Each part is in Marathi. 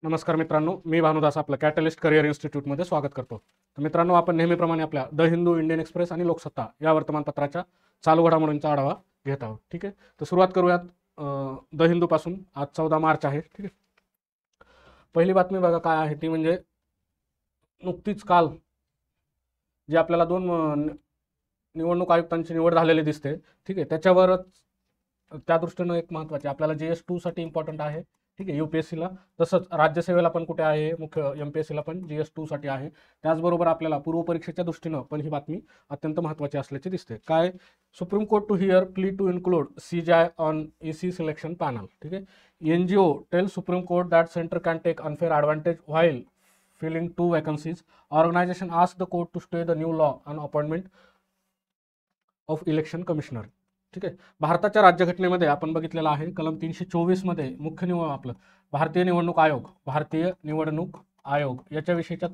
नमस्कार मित्रांनो, मी भानुदास आपलं कॅटलिस्ट करिअर इन्स्टिट्यूटमध्ये स्वागत करतो. तर मित्रांनो, आपण नेहमीप्रमाणे आपल्या द हिंदू, इंडियन एक्सप्रेस आणि लोकसत्ता या वर्तमानपत्राच्या चालू घडामोडींचा आढावा घेत आहोत. ठीक आहे, तर सुरुवात करूयात द हिंदूपासून. आज 14 मार्च आहे. ठीक आहे, पहिली बातमी बघा काय आहे ती म्हणजे नुकतीच काल जे आपल्याला दोन निवडणूक आयुक्तांची निवड झालेली दिसते. ठीक आहे, त्याच्यावरच त्या दृष्टीनं एक महत्त्वाचे आपल्याला GS2 साठी इम्पॉर्टंट आहे. ठीक आहे, UPSCला. तसंच राज्यसेवेला पण कुठे आहे, मुख्य MPSCला पण GS2 साठी आहे. त्याचबरोबर आपल्याला पूर्वपरीक्षेच्या दृष्टीनं पण ही बातमी अत्यंत महत्त्वाची असल्याची दिसते. काय? Supreme court to hear plea to include CJI on EC selection panel. ठीक आहे, NGO tell supreme court that centre can take unfair advantage while filling 2 vacancies. Organization asked the court to stay the new law on appointment of election commissioner. ठीक आहे, भारताच्या राज्यघटनेमध्ये आपण बघितलेलं आहे कलम 324 मध्ये भारतीय निवडणूक आयोग याच्याविषयीच्या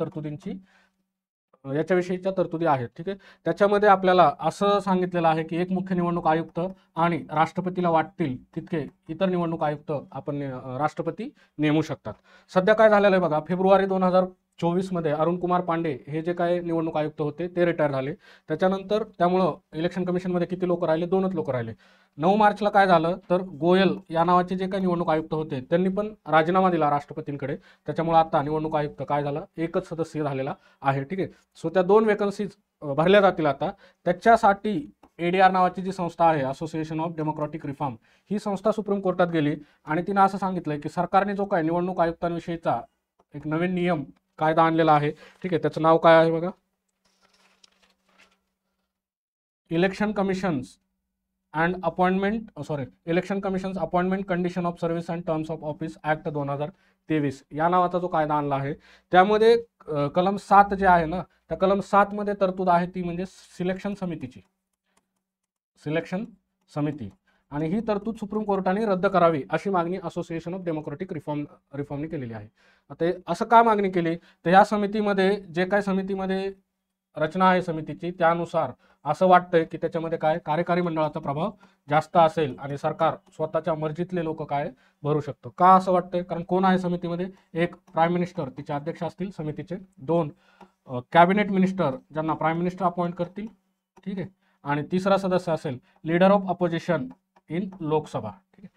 तरतुदी आहेत. ठीक आहे, त्याच्यामध्ये आपल्याला असं सांगितलेलं आहे की एक मुख्य निवडणूक आयुक्त आणि राष्ट्रपतीला वाटतील तितके इतर निवडणूक आयुक्त आपण राष्ट्रपती नेमू शकतात. सध्या काय झालेलं आहे बघा, फेब्रुवारी 2024 मध्ये अरुण कुमार पांडे हे जे काय निवडणूक आयुक्त होते ते रिटायर झाले. त्याच्यानंतर त्यामुळं इलेक्शन कमिशनमध्ये किती लोक राहिले? 2च लोक राहिले. 9 मार्चला काय झालं तर गोयल या नावाचे जे काही निवडणूक आयुक्त होते त्यांनी पण राजीनामा दिला राष्ट्रपतींकडे. त्याच्यामुळे आता निवडणूक आयुक्त काय झाला, एकच सदस्य झालेला आहे. ठीक आहे, सो त्या 2 वेकन्सीज भरल्या जातील आता. त्याच्यासाठी ADR नावाची जी संस्था आहे, असोसिएशन ऑफ डेमोक्रॅटिक रिफॉर्म, ही संस्था सुप्रीम कोर्टात गेली आणि तिनं असं सांगितलंय की सरकारने जो काय निवडणूक आयुक्तांविषयीचा एक नवीन नियम कायदा आणलेला आहे. ठीक आहे, त्याचं नाव काय आहे बघा, election commissions appointment condition of service and terms of office act 2023 या नावाचा जो कायदा आणला आहे. त्यामध्ये कलम 7 जे आहे ना, त्या कलम 7 मध्ये तरतूद आहे ती म्हणजे सिलेक्शन समिती, आणि ही तरतूद सुप्रीम कोर्टाने रद्द करावी अशी मागणी असोसिएशन ऑफ डेमोक्रॅटिक रिफॉर्मने केलेली आहे. आता असं का मागणी केली तर ह्या समितीमध्ये जे काय समितीमध्ये रचना आहे समितीची त्यानुसार असं वाटतंय की त्याच्यामध्ये काय कार्यकारी मंडळाचा प्रभाव जास्त असेल आणि सरकार स्वतःच्या मर्जीतले लोक काय भरू शकतो. का असं वाटतंय? कारण कोण आहे समितीमध्ये? एक प्राईम मिनिस्टर, तिचे अध्यक्ष असतील समितीचे. 2 कॅबिनेट मिनिस्टर ज्यांना प्राईम मिनिस्टर अपॉइंट करतील. ठीक आहे, आणि तिसरा सदस्य असेल leader of opposition in Lok Sabha. ठीक आहे,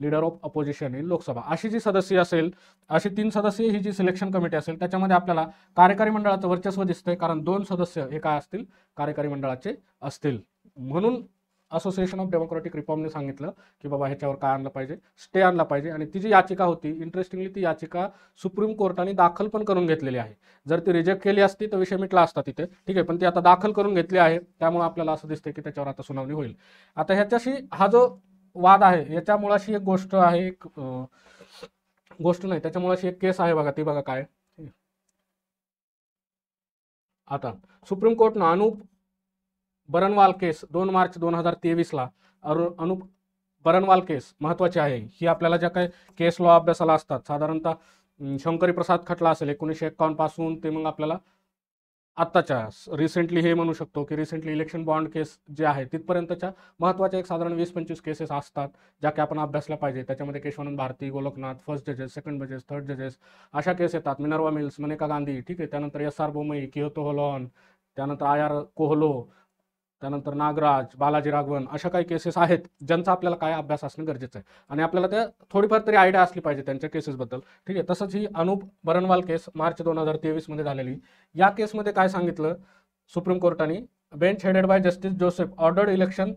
leader of opposition in Lok Sabha अशी जी सदस्य असेल, अशी 3 सदस्य ही जी सिलेक्शन कमिटी असेल त्याच्यामध्ये आपल्याला कार्यकारी मंडळाचं वर्चस्व दिसतंय, कारण 2 सदस्य हे काय असतील, कार्यकारी मंडळाचे असतील. म्हणून असोसिएशन ऑफ डेमोक्रॅटिक रिफॉर्मने सांगितलं की बाबा ह्याच्यावर काय आणलं पाहिजे, स्टे आणला पाहिजे. आणि ती जी याचिका होती, इंटरेस्टिंगली ती याचिका सुप्रीम कोर्टाने दाखल पण करून घेतलेली आहे. जर ती रिजेक्ट केली असती तर विषय मिटला असता तिथे. ठीक आहे, पण ती आता दाखल करून घेतली आहे, त्यामुळे आपल्याला असं दिसतंय की त्याच्यावर आता सुनावणी होईल. आता ह्याच्याशी हा जो वाद आहे याच्या मुळाशी एक गोष्ट आहे, एक गोष्ट नाही, त्याच्या मुळाशी एक केस आहे बघा, ती बघा काय. आता सुप्रीम कोर्टनं अनूप बरनवाल केस 2 मार्च 2023 ला, अनूप बरनवाल केस महत्वाची आहे. ही आपल्याला ज्या काही केस लॉ अभ्यासाला असतात, साधारणतः शंकरी प्रसाद खटला असेल 1951 पासून ते मग आपल्याला आत्ताच्या रिसेंटली हे म्हणू शकतो की रिसेंटली इलेक्शन बॉन्ड केस जे आहे तिथपर्यंतच्या महत्त्वाच्या एक साधारण 20-25 केसेस असतात ज्या की आपण अभ्यासल्या पाहिजे. त्याच्यामध्ये केशवानंद भारती, गोलकनाथ, फर्स्ट जजेस, सेकंड जजेस, थर्ड जजेस अशा केस येतात. Minerva mills, Maneka Gandhi. ठीक आहे, त्यानंतर SR बोमई, कियोतो होलॉन, त्यानंतर IR कोहलो, त्यानंतर नागराज, बालाजी राघवन, अशा काही केसेस आहेत ज्यांचा आपल्याला काय अभ्यास असणं गरजेचं आहे आणि आपल्याला त्या थोडीफार तरी आयडिया असली पाहिजे त्यांच्या केसेसबद्दल. ठीक आहे, तसंच ही अनूप बरनवाल केस मार्च 2023 मध्ये झालेली. या केसमध्ये काय सांगितलं सुप्रीम कोर्टाने, bench headed by justice Joseph ordered election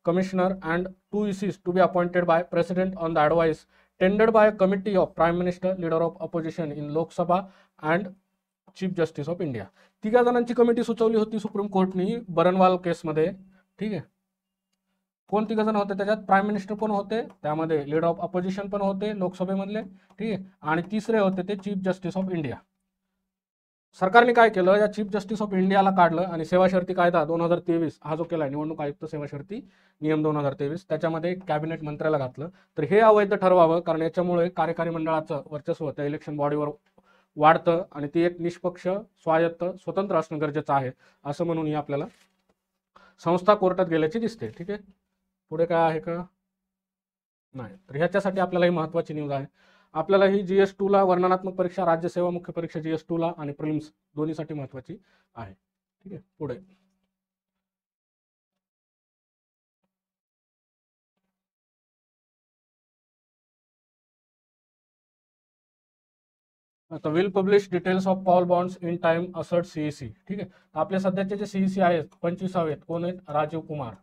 commissioner and 2 ECs to be appointed by president on the advice tendered by committee of prime minister, leader of opposition in Lok Sabha and chief justice of India. 3 जणांची कमिटी सुचवली होती सुप्रीम कोर्टनी बरनवाल केसमध्ये. ठीक आहे, कोण 3 जण होते त्याच्यात? प्राईम मिनिस्टर पण होते, त्यामध्ये लीडर ऑफ अपोजिशन पण होते लोकसभेमधले. ठीक आहे, आणि तिसरे होते ते चीफ जस्टिस ऑफ इंडिया. सरकारने काय केलं, या चीफ जस्टिस ऑफ इंडियाला काढलं आणि सेवा शर्ती कायदा 2023 हा जो केला निवडणूक आयुक्त सेवा शर्ती नियम 2023 त्याच्यामध्ये कॅबिनेट मंत्र्याला घातलं. तर हे अवैध ठरवावं, कारण याच्यामुळे कार्यकारी मंडळाचं वर्चस्व त्या इलेक्शन बॉडीवर वाढतं आणि ती एक निष्पक्ष, स्वायत्त, स्वतंत्र असणं गरजेचं आहे असं म्हणून ही आपल्याला संस्था कोर्टात गेल्याची दिसते. ठीक आहे, पुढे काय आहे का? नाही, तर ह्याच्यासाठी आपल्याला ही महत्त्वाची न्यूज आहे. आपल्याला ही GS2 ला वर्णनात्मक परीक्षा, राज्यसेवा मुख्य परीक्षा GS2 ला आणि प्रिलिम्स दोन्हीसाठी महत्वाची आहे. ठीक आहे, पुढे आता will publish details of call bonds in time assert CEC. ठीक आहे, आपले सध्याचे जे CEC आहेत 25 कोण आहेत, राजीव कुमार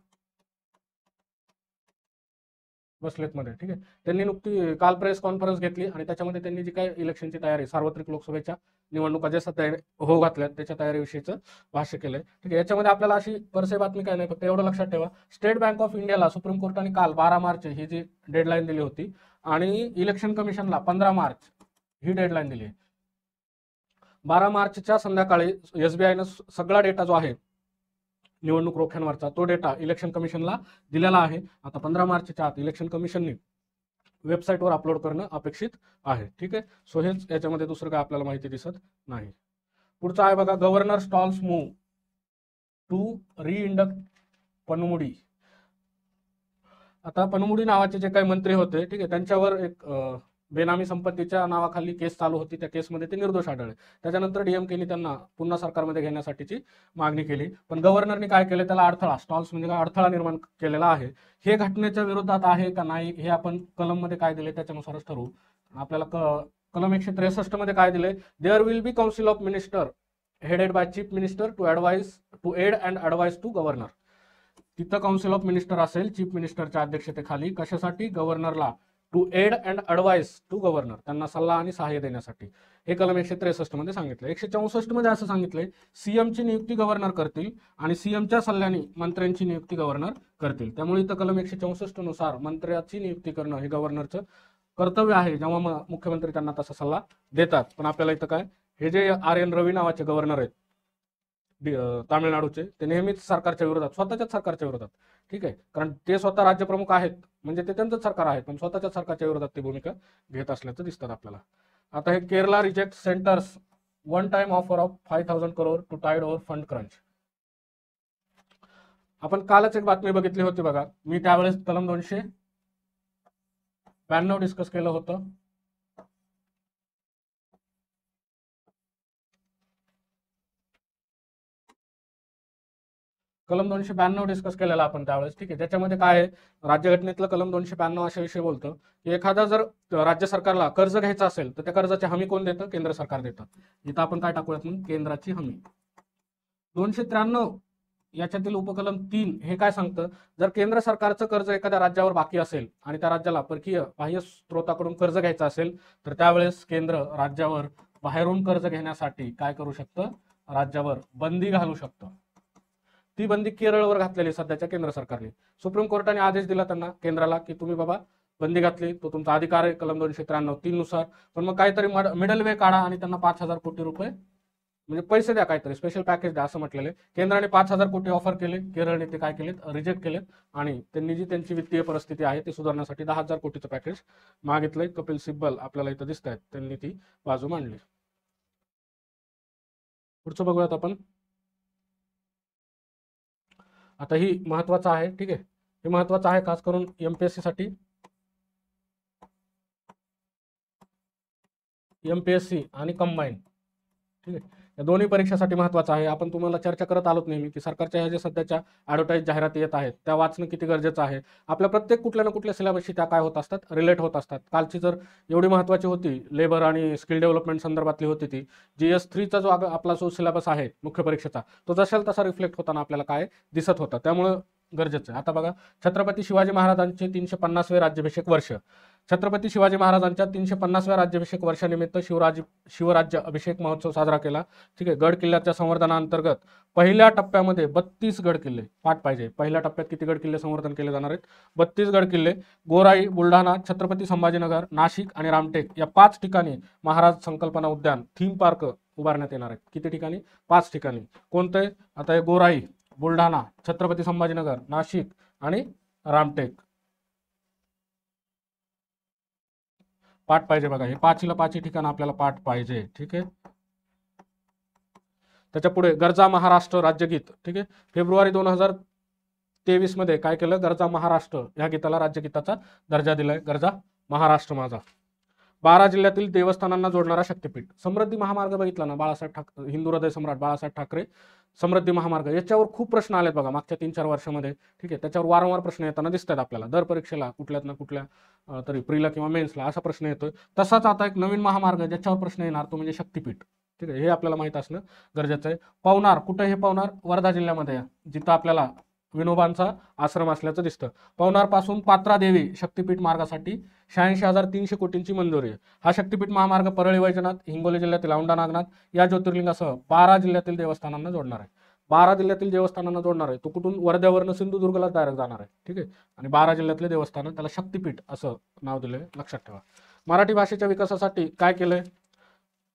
बसलेत मध्ये. ठीक आहे, त्यांनी नुकती काल प्रेस कॉन्फरन्स घेतली आणि त्याच्यामध्ये त्यांनी जी काय इलेक्शनची तयारी, सार्वत्रिक लोकसभेच्या निवडणुका ज्या सध्या हो घातल्यात त्याच्या तयारीविषयीचं भाष्य केलंय. ठीक आहे, याच्यामध्ये आपल्याला अशी परसे बातमी काय नाही, फक्त एवढं लक्षात ठेवा, स्टेट बँक ऑफ इंडियाला सुप्रीम कोर्टाने काल 12 मार्च ही जी डेडलाईन दिली होती आणि इलेक्शन कमिशनला 15 मार्च ही डेडलाईन दिली आहे. 12 मार्चच्या संध्याकाळी SBIनं सगळा डेटा जो आहे निवडणूक रोख्यांवरचा तो डेटा इलेक्शन कमिशनला दिलेला आहे. आता 15 मार्चच्या आत इलेक्शन कमिशनने वेबसाईटवर अपलोड करणं अपेक्षित आहे. ठीक आहे, सो हेच याच्यामध्ये दुसरं काय आपल्याला माहिती दिसत नाही. पुढचं आहे बघा, गव्हर्नर स्टॉल्स मूव्ह टू रिइंडक्ट पनुमुडी. आता पनुमुडी नावाचे जे काही मंत्री होते, ठीक आहे, त्यांच्यावर एक बेनामी संपत्तीच्या नावाखाली केस चालू होती. त्या केसमध्ये ते निर्दोष आढळले. त्याच्यानंतर DMKने त्यांना पुन्हा सरकारमध्ये घेण्यासाठीची मागणी केली, पण गव्हर्नरने काय केलं, त्याला अडथळा, स्टॉल्स म्हणजे काय, अडथळा निर्माण केलेला आहे. हे घटनेच्या विरोधात आहे का नाही हे आपण कलममध्ये काय दिले त्याच्यानुसारच ठरवू. आपल्याला कलम 163 मध्ये काय दिले, there will be council of minister headed by chief minister to aid and advise to governor. तिथं काउन्सिल ऑफ मिनिस्टर असेल चीफ मिनिस्टरच्या अध्यक्षतेखाली, कशासाठी, गव्हर्नरला to aid and advise to governor, त्यांना सल्ला आणि सहाय्य देण्यासाठी. हे कलम 163 मध्ये सांगितलं. 164 मध्ये असं सांगितलंय, CM ची नियुक्ती गव्हर्नर करतील आणि CMच्या सल्ल्याने मंत्र्यांची नियुक्ती गव्हर्नर करतील. त्यामुळे इथं कलम 164 नुसार मंत्र्याची नियुक्ती करणं हे गव्हर्नरचं कर्तव्य आहे, जेव्हा मुख्यमंत्री त्यांना तसा सल्ला देतात. पण आपल्याला इथं काय, हे जे RN रवी नावाचे गव्हर्नर आहेत तामिळनाडूचे, ते नेहमीच सरकारच्या विरोधात, स्वतःच्याच सरकारच्या विरोधात. ठीक आहे, कारण ते स्वतः राज्यप्रमुख आहेत, म्हणजे ते त्यांचंच सरकार आहे, पण स्वतःच्या सरकारच्या विरोधात ती भूमिका घेत असल्याचं दिसतात आपल्याला. आता हे Kerala reject centre's one time offer of 5,000 crore to tide over fund crunch. आपण कालच एक बातमी बघितली होती बघा, मी त्यावेळेस कलम 292 डिस्कस केलं होतं. कलम 292 डिस्कस केलेला आपण त्यावेळेस. ठीक आहे, त्याच्यामध्ये काय आहे, राज्यघटनेतलं कलम 292 अशा विषयी बोलतं की एखादा जर राज्य सरकारला कर्ज घ्यायचं असेल तर त्या कर्जाची हमी कोण देतं, केंद्र सरकार देतं. इथं आपण काय टाकूयात मग, केंद्राची हमी. 293 याच्यातील उपकलम 3 हे काय सांगतं, जर केंद्र सरकारचं कर्ज एखाद्या राज्यावर बाकी असेल आणि त्या राज्याला परकीय बाह्य स्रोताकडून कर्ज घ्यायचं असेल तर त्यावेळेस केंद्र राज्यावर बाहेरून कर्ज घेण्यासाठी काय करू शकतं, राज्यावर बंदी घालू शकतं. ती बंदी केरळवर घातलेली सध्याच्या केंद्र सरकारने. सुप्रीम कोर्टाने आदेश दिला त्यांना, केंद्राला, की तुम्ही बाबा बंदी घातली, तो तुमचा अधिकार आहे कलम 293 नुसार, पण मग काहीतरी मिडल वे काढा आणि त्यांना 5,000 कोटी रुपये म्हणजे पैसे द्या, काहीतरी स्पेशल पॅकेज द्या असं म्हटलेलं. केंद्राने 5,000 कोटी ऑफर केले, केरळने ते काय केलेत, रिजेक्ट केलेत आणि त्यांनी जी त्यांची वित्तीय परिस्थिती आहे ती सुधारण्यासाठी 10,000 कोटीचं पॅकेज मागितलंय. कपिल सिब्बल आपल्याला इथं दिसत आहेत, त्यांनी ती बाजू मांडली. पुढचं बघूयात आपण. आता ही महत्वाचं आहे. ठीक आहे, हे महत्वाचं आहे खास करून MPSC साठी. MPSC आणि कंबाईन, ठीक आहे, या दोन्ही परीक्षासाठी महत्वाचं आहे. आपण तुम्हाला चर्चा करत आलोत नेहमी की सरकारच्या ह्या ज्या सध्याच्या ॲडव्हर्टाईज जाहिराती येत आहेत त्या वाचणं किती गरजेचं आहे. आपल्या प्रत्येक कुठल्या ना कुठल्या सिलेबसशी त्या काय होत असतात, रिलेट होत असतात. कालची जर एवढी महत्वाची होती, लेबर आणि स्किल डेव्हलपमेंट संदर्भातली होती ती, GS3चा जो आपला जो सिलेबस आहे मुख्य परीक्षेचा, तो जशाल तसा रिफ्लेक्ट होताना आपल्याला काय दिसत होता, त्यामुळं गरजेचं आहे. आता बघा, छत्रपती शिवाजी महाराजांचे 350वे राज्याभिषेक वर्ष. छत्रपती शिवाजी महाराजांच्या 350व्या राज्याभिषेक वर्षानिमित्त शिवराज्य अभिषेक महोत्सव साजरा केला. ठीक आहे, गड किल्ल्याच्या संवर्धनाअंतर्गत पहिल्या टप्प्यामध्ये 32 गड किल्ले, पाठ पाहिजे, पहिल्या टप्प्यात किती गड किल्ले संवर्धन केले जाणार आहेत, 32 गड किल्ले, गोराई, बुलढाणा, छत्रपती संभाजीनगर, नाशिक आणि रामटेक या 5 ठिकाणी महाराज संकल्पना उद्यान थीम पार्क उभारण्यात येणार आहेत. किती ठिकाणी, 5 ठिकाणी. कोणते, आता हे गोराई, बुलढाणा, छत्रपती संभाजीनगर, नाशिक आणि रामटेक. पाठ पाहिजे बघा, हे 5ला 5 ठिकाण आपल्याला पाठ पाहिजे. ठीक आहे, त्याच्या पुढे गरजा महाराष्ट्र राज्यगीत. ठीक आहे, फेब्रुवारी 2023 मध्ये काय केलं, गरजा महाराष्ट्र ह्या गीताला राज्यगीताचा दर्जा दिलाय, गरजा महाराष्ट्र माझा. 12 जिल्ह्यातील देवस्थानांना जोडणारा शक्तिपीठ. समृद्धी महामार्ग बघितला ना, बाळासाहेब ठाकरे, हिंदू हृदय सम्राट बाळासाहेब ठाकरे समृद्धी महामार्ग, याच्यावर खूप प्रश्न आलेत बघा मागच्या 3-4 वर्षामध्ये. ठीक आहे, त्याच्यावर वारंवार प्रश्न येताना दिसत आहेत आपल्याला दर परीक्षेला, कुठल्यात ना कुठल्या तरी प्रीला किंवा मेन्सला असा प्रश्न येतोय. तसाच आता एक नवीन महामार्ग ज्याच्यावर प्रश्न येणार तो म्हणजे शक्तिपीठ. ठीक आहे, हे आपल्याला माहित असणं गरजेचं आहे. पवनार, कुठे हे पवनार? वर्धा जिल्ह्यामध्ये आहे, जिथं आपल्याला विनोबांचा आश्रम असल्याचं दिसतं. पवनार पासून पात्रा देवी शक्तिपीठ मार्गासाठी 86,300 कोटींची मंजुरी आहे. हा शक्तिपीठ महामार्ग परळी वैजनाथ, हिंगोली जिल्ह्यातील औंढा नागनाथ या ज्योतिर्लिंगासह 12 जिल्ह्यातील देवस्थानांना जोडणार आहे. 12 जिल्ह्यातील देवस्थानांना जोडणार आहे. तो कुठून? वर्ध्यावरनं सिंधुदुर्गला डायरेक्ट जाणार आहे. ठीक आहे, आणि 12 जिल्ह्यातले देवस्थानं, त्याला शक्तिपीठ असं नाव दिलंय, लक्षात ठेवा. मराठी भाषेच्या विकासासाठी काय केलंय?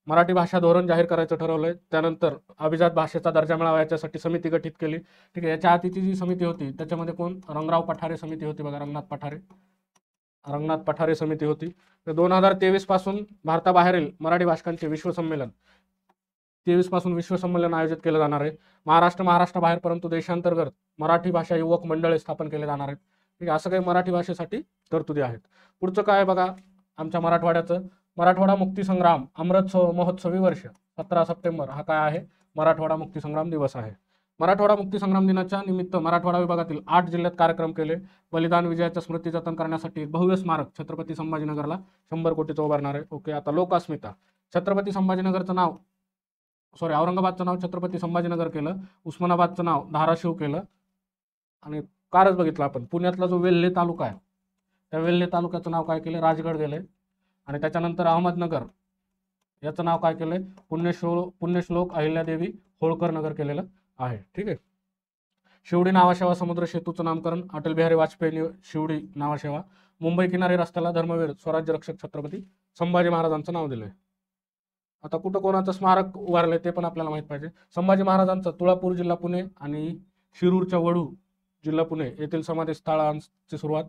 मराठी भाषा धोरण जाहीर करायचं ठरवलंय. त्यानंतर अभिजात भाषेचा दर्जा मिळावा याच्यासाठी समिती गठीत केली. ठीक आहे, याच्या आधीची जी समिती होती त्याच्यामध्ये कोण? रंगराव पठारे समिती होती बघा, रंगनाथ पठारे समिती होती. 2023 पासून भारताबाहेरील मराठी भाषकांचे विश्व संमेलन 23 पासून विश्व संमेलन आयोजित केलं जाणार आहे. महाराष्ट्राबाहेर परंतु देशांतर्गत मराठी भाषा युवक मंडळे स्थापन केले जाणार आहेत. ठीक आहे, असं काही मराठी भाषेसाठी तरतुदी आहेत. पुढचं काय बघा, आमच्या मराठवाड्याचं मराठवाडा मुक्तीसंग्राम अमृत महोत्सवी वर्ष 17 सप्टेंबर हा काय आहे? मराठवाडा मुक्तीसंग्राम दिवस आहे. मराठवाडा मुक्तीसंग्राम दिनाच्या निमित्त मराठवाडा विभागातील 8 जिल्ह्यात कार्यक्रम केले. बलिदान विजयाच्या स्मृती जतन करण्यासाठी एक भव्य स्मारक छत्रपती संभाजीनगरला 100 कोटीचं उभारणार आहे. ओके, आता लोकअस्मिता. छत्रपती संभाजीनगरचं नाव औरंगाबादचं नाव छत्रपती संभाजीनगर केलं, उस्मानाबादचं नाव धाराशिव केलं, आणि कारच बघितलं आपण पुण्यातला जो वेल्हे तालुका आहे त्या वेल्हे तालुक्याचं नाव काय केलं? राजगड केलंय. आणि त्याच्यानंतर अहमदनगर याचं नाव काय केलंय? पुण्यश्लोक अहिल्यादेवी होळकर नगर केलेलं आहे. ठीक आहे, शिवडी नावाशेवा समुद्र सेतूचं नामकरण अटल बिहारी वाजपेयी शिवडी नावाशेवा. मुंबई किनारी रस्त्याला धर्मवीर स्वराज्य रक्षक छत्रपती संभाजी महाराजांचं नाव दिलंय. आता कुठं कोणाचं स्मारक उभारलंय ते पण आपल्याला माहित पाहिजे. संभाजी महाराजांचं तुळापूर जिल्हा पुणे आणि शिरूरच्या वडू जिल्हा पुणे येथील समाधी स्थळांची सुरुवात.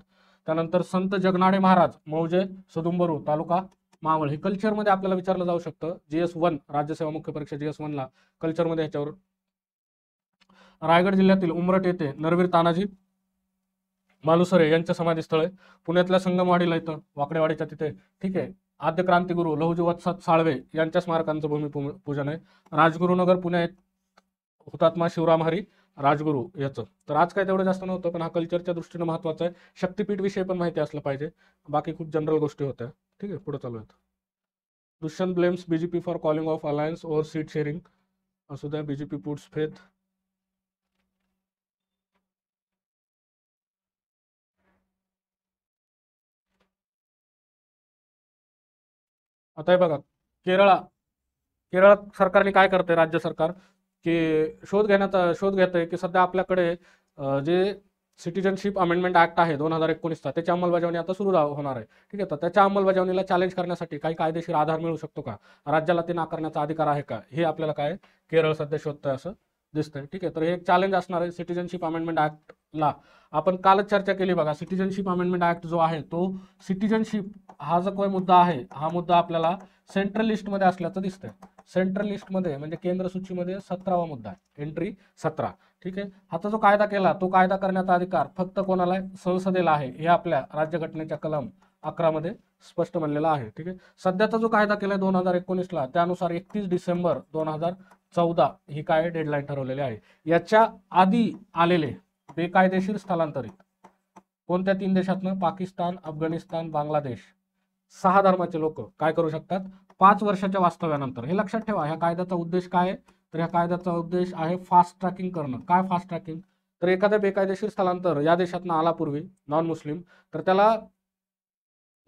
त्यानंतर संत जगनाडे महाराज मौजे सदुंबरू तालुका मावळ. हे कल्चरमध्ये आपल्याला विचारलं जाऊ शकतं. GS1 राज्यसेवा मुख्य परीक्षा GS1 ला कल्चरमध्ये ह्याच्यावर. रायगड जिल्ह्यातील उमरट येथे नरवीर तानाजी मालुसरे यांचे समाधीस्थळ आहे. पुण्यातल्या संगमवाडीला इथं वाकडेवाडीच्या तिथे. ठीक आहे, आद्य क्रांतिगुरू लहुजी वत्स साळवे यांच्या स्मारकांचं भूमिपूजन आहे. राजगुरुनगर पुणे हुतात्मा शिवराम हरी राजगुरू याचं. तर आज काय तेवढं जास्त नव्हतं, पण हा कल्चरच्या दृष्टीने महत्वाचा आहे. शक्तिपीठ विषय पण माहिती असलं पाहिजे, बाकी खूप जनरल गोष्टी होत्या. ठीक आहे, पुढे चालू आहेत. Dushyant blames BJP for calling off alliance over seat sharing. असू द्या, BJP पुट्स फेथ. आता हे बघा, केरळ सरकारने काय करते, राज्य सरकार की शोध घेत आहे की सध्या आपल्याकडे जे सिटीजनशिप अमेंडमेंट ऍक्ट आहे 2019चा त्याची अंमलबजावणी आता सुरू होणार आहे. ठीक आहे, तर त्याच्या अंमलबजावणीला चॅलेंज करण्यासाठी काही कायदेशीर आधार मिळू शकतो का, राज्याला ते नाकारण्याचा अधिकार आहे का, हे आपल्याला काय केरळ सध्या शोधतंय असं दिसतंय. ठीक आहे, तर हे एक चॅलेंज असणार आहे सिटीजनशिप अमेंडमेंट ऍक्टला. आपण कालच चर्चा केली बघा, सिटीजनशिप अमेंडमेंट ऍक्ट जो आहे तो सिटीजनशिप हा जो काही मुद्दा आहे हा मुद्दा आपल्याला सेंट्रल लिस्टमध्ये असल्याचं दिसतंय. सेंट्रल लिस्टमध्ये म्हणजे केंद्र सूचीमध्ये 17वा मुद्दा आहे, एंट्री 17. ठीक आहे, आता जो कायदा केला तो कायदा करण्याचा अधिकार फक्त कोणाला आहे? संसदेला आहे. हे आपल्या राज्यघटनेच्या कलम 11 मध्ये स्पष्ट म्हणलेलं आहे. ठीक आहे, सध्याचा जो कायदा केलाय 2019ला त्यानुसार 31 डिसेंबर 2014 ही काय डेडलाईन ठरवलेली आहे. याच्या आधी आलेले बेकायदेशीर स्थलांतरित कोणत्या 3 देशातनं? पाकिस्तान, अफगाणिस्तान, बांगलादेश 6 धर्माचे लोक काय करू शकतात? 5 वर्षाच्या वास्तव्यानंतर. हे लक्षात ठेवा. ह्या कायद्याचा उद्देश काय आहे? तर ह्या कायद्याचा उद्देश आहे फास्ट ट्रॅकिंग करणं. काय फास्ट ट्रॅकिंग? तर एखाद्या बेकायदेशीर स्थलांतर या देशातनं आला पूर्वी नॉन मुस्लिम, तर त्याला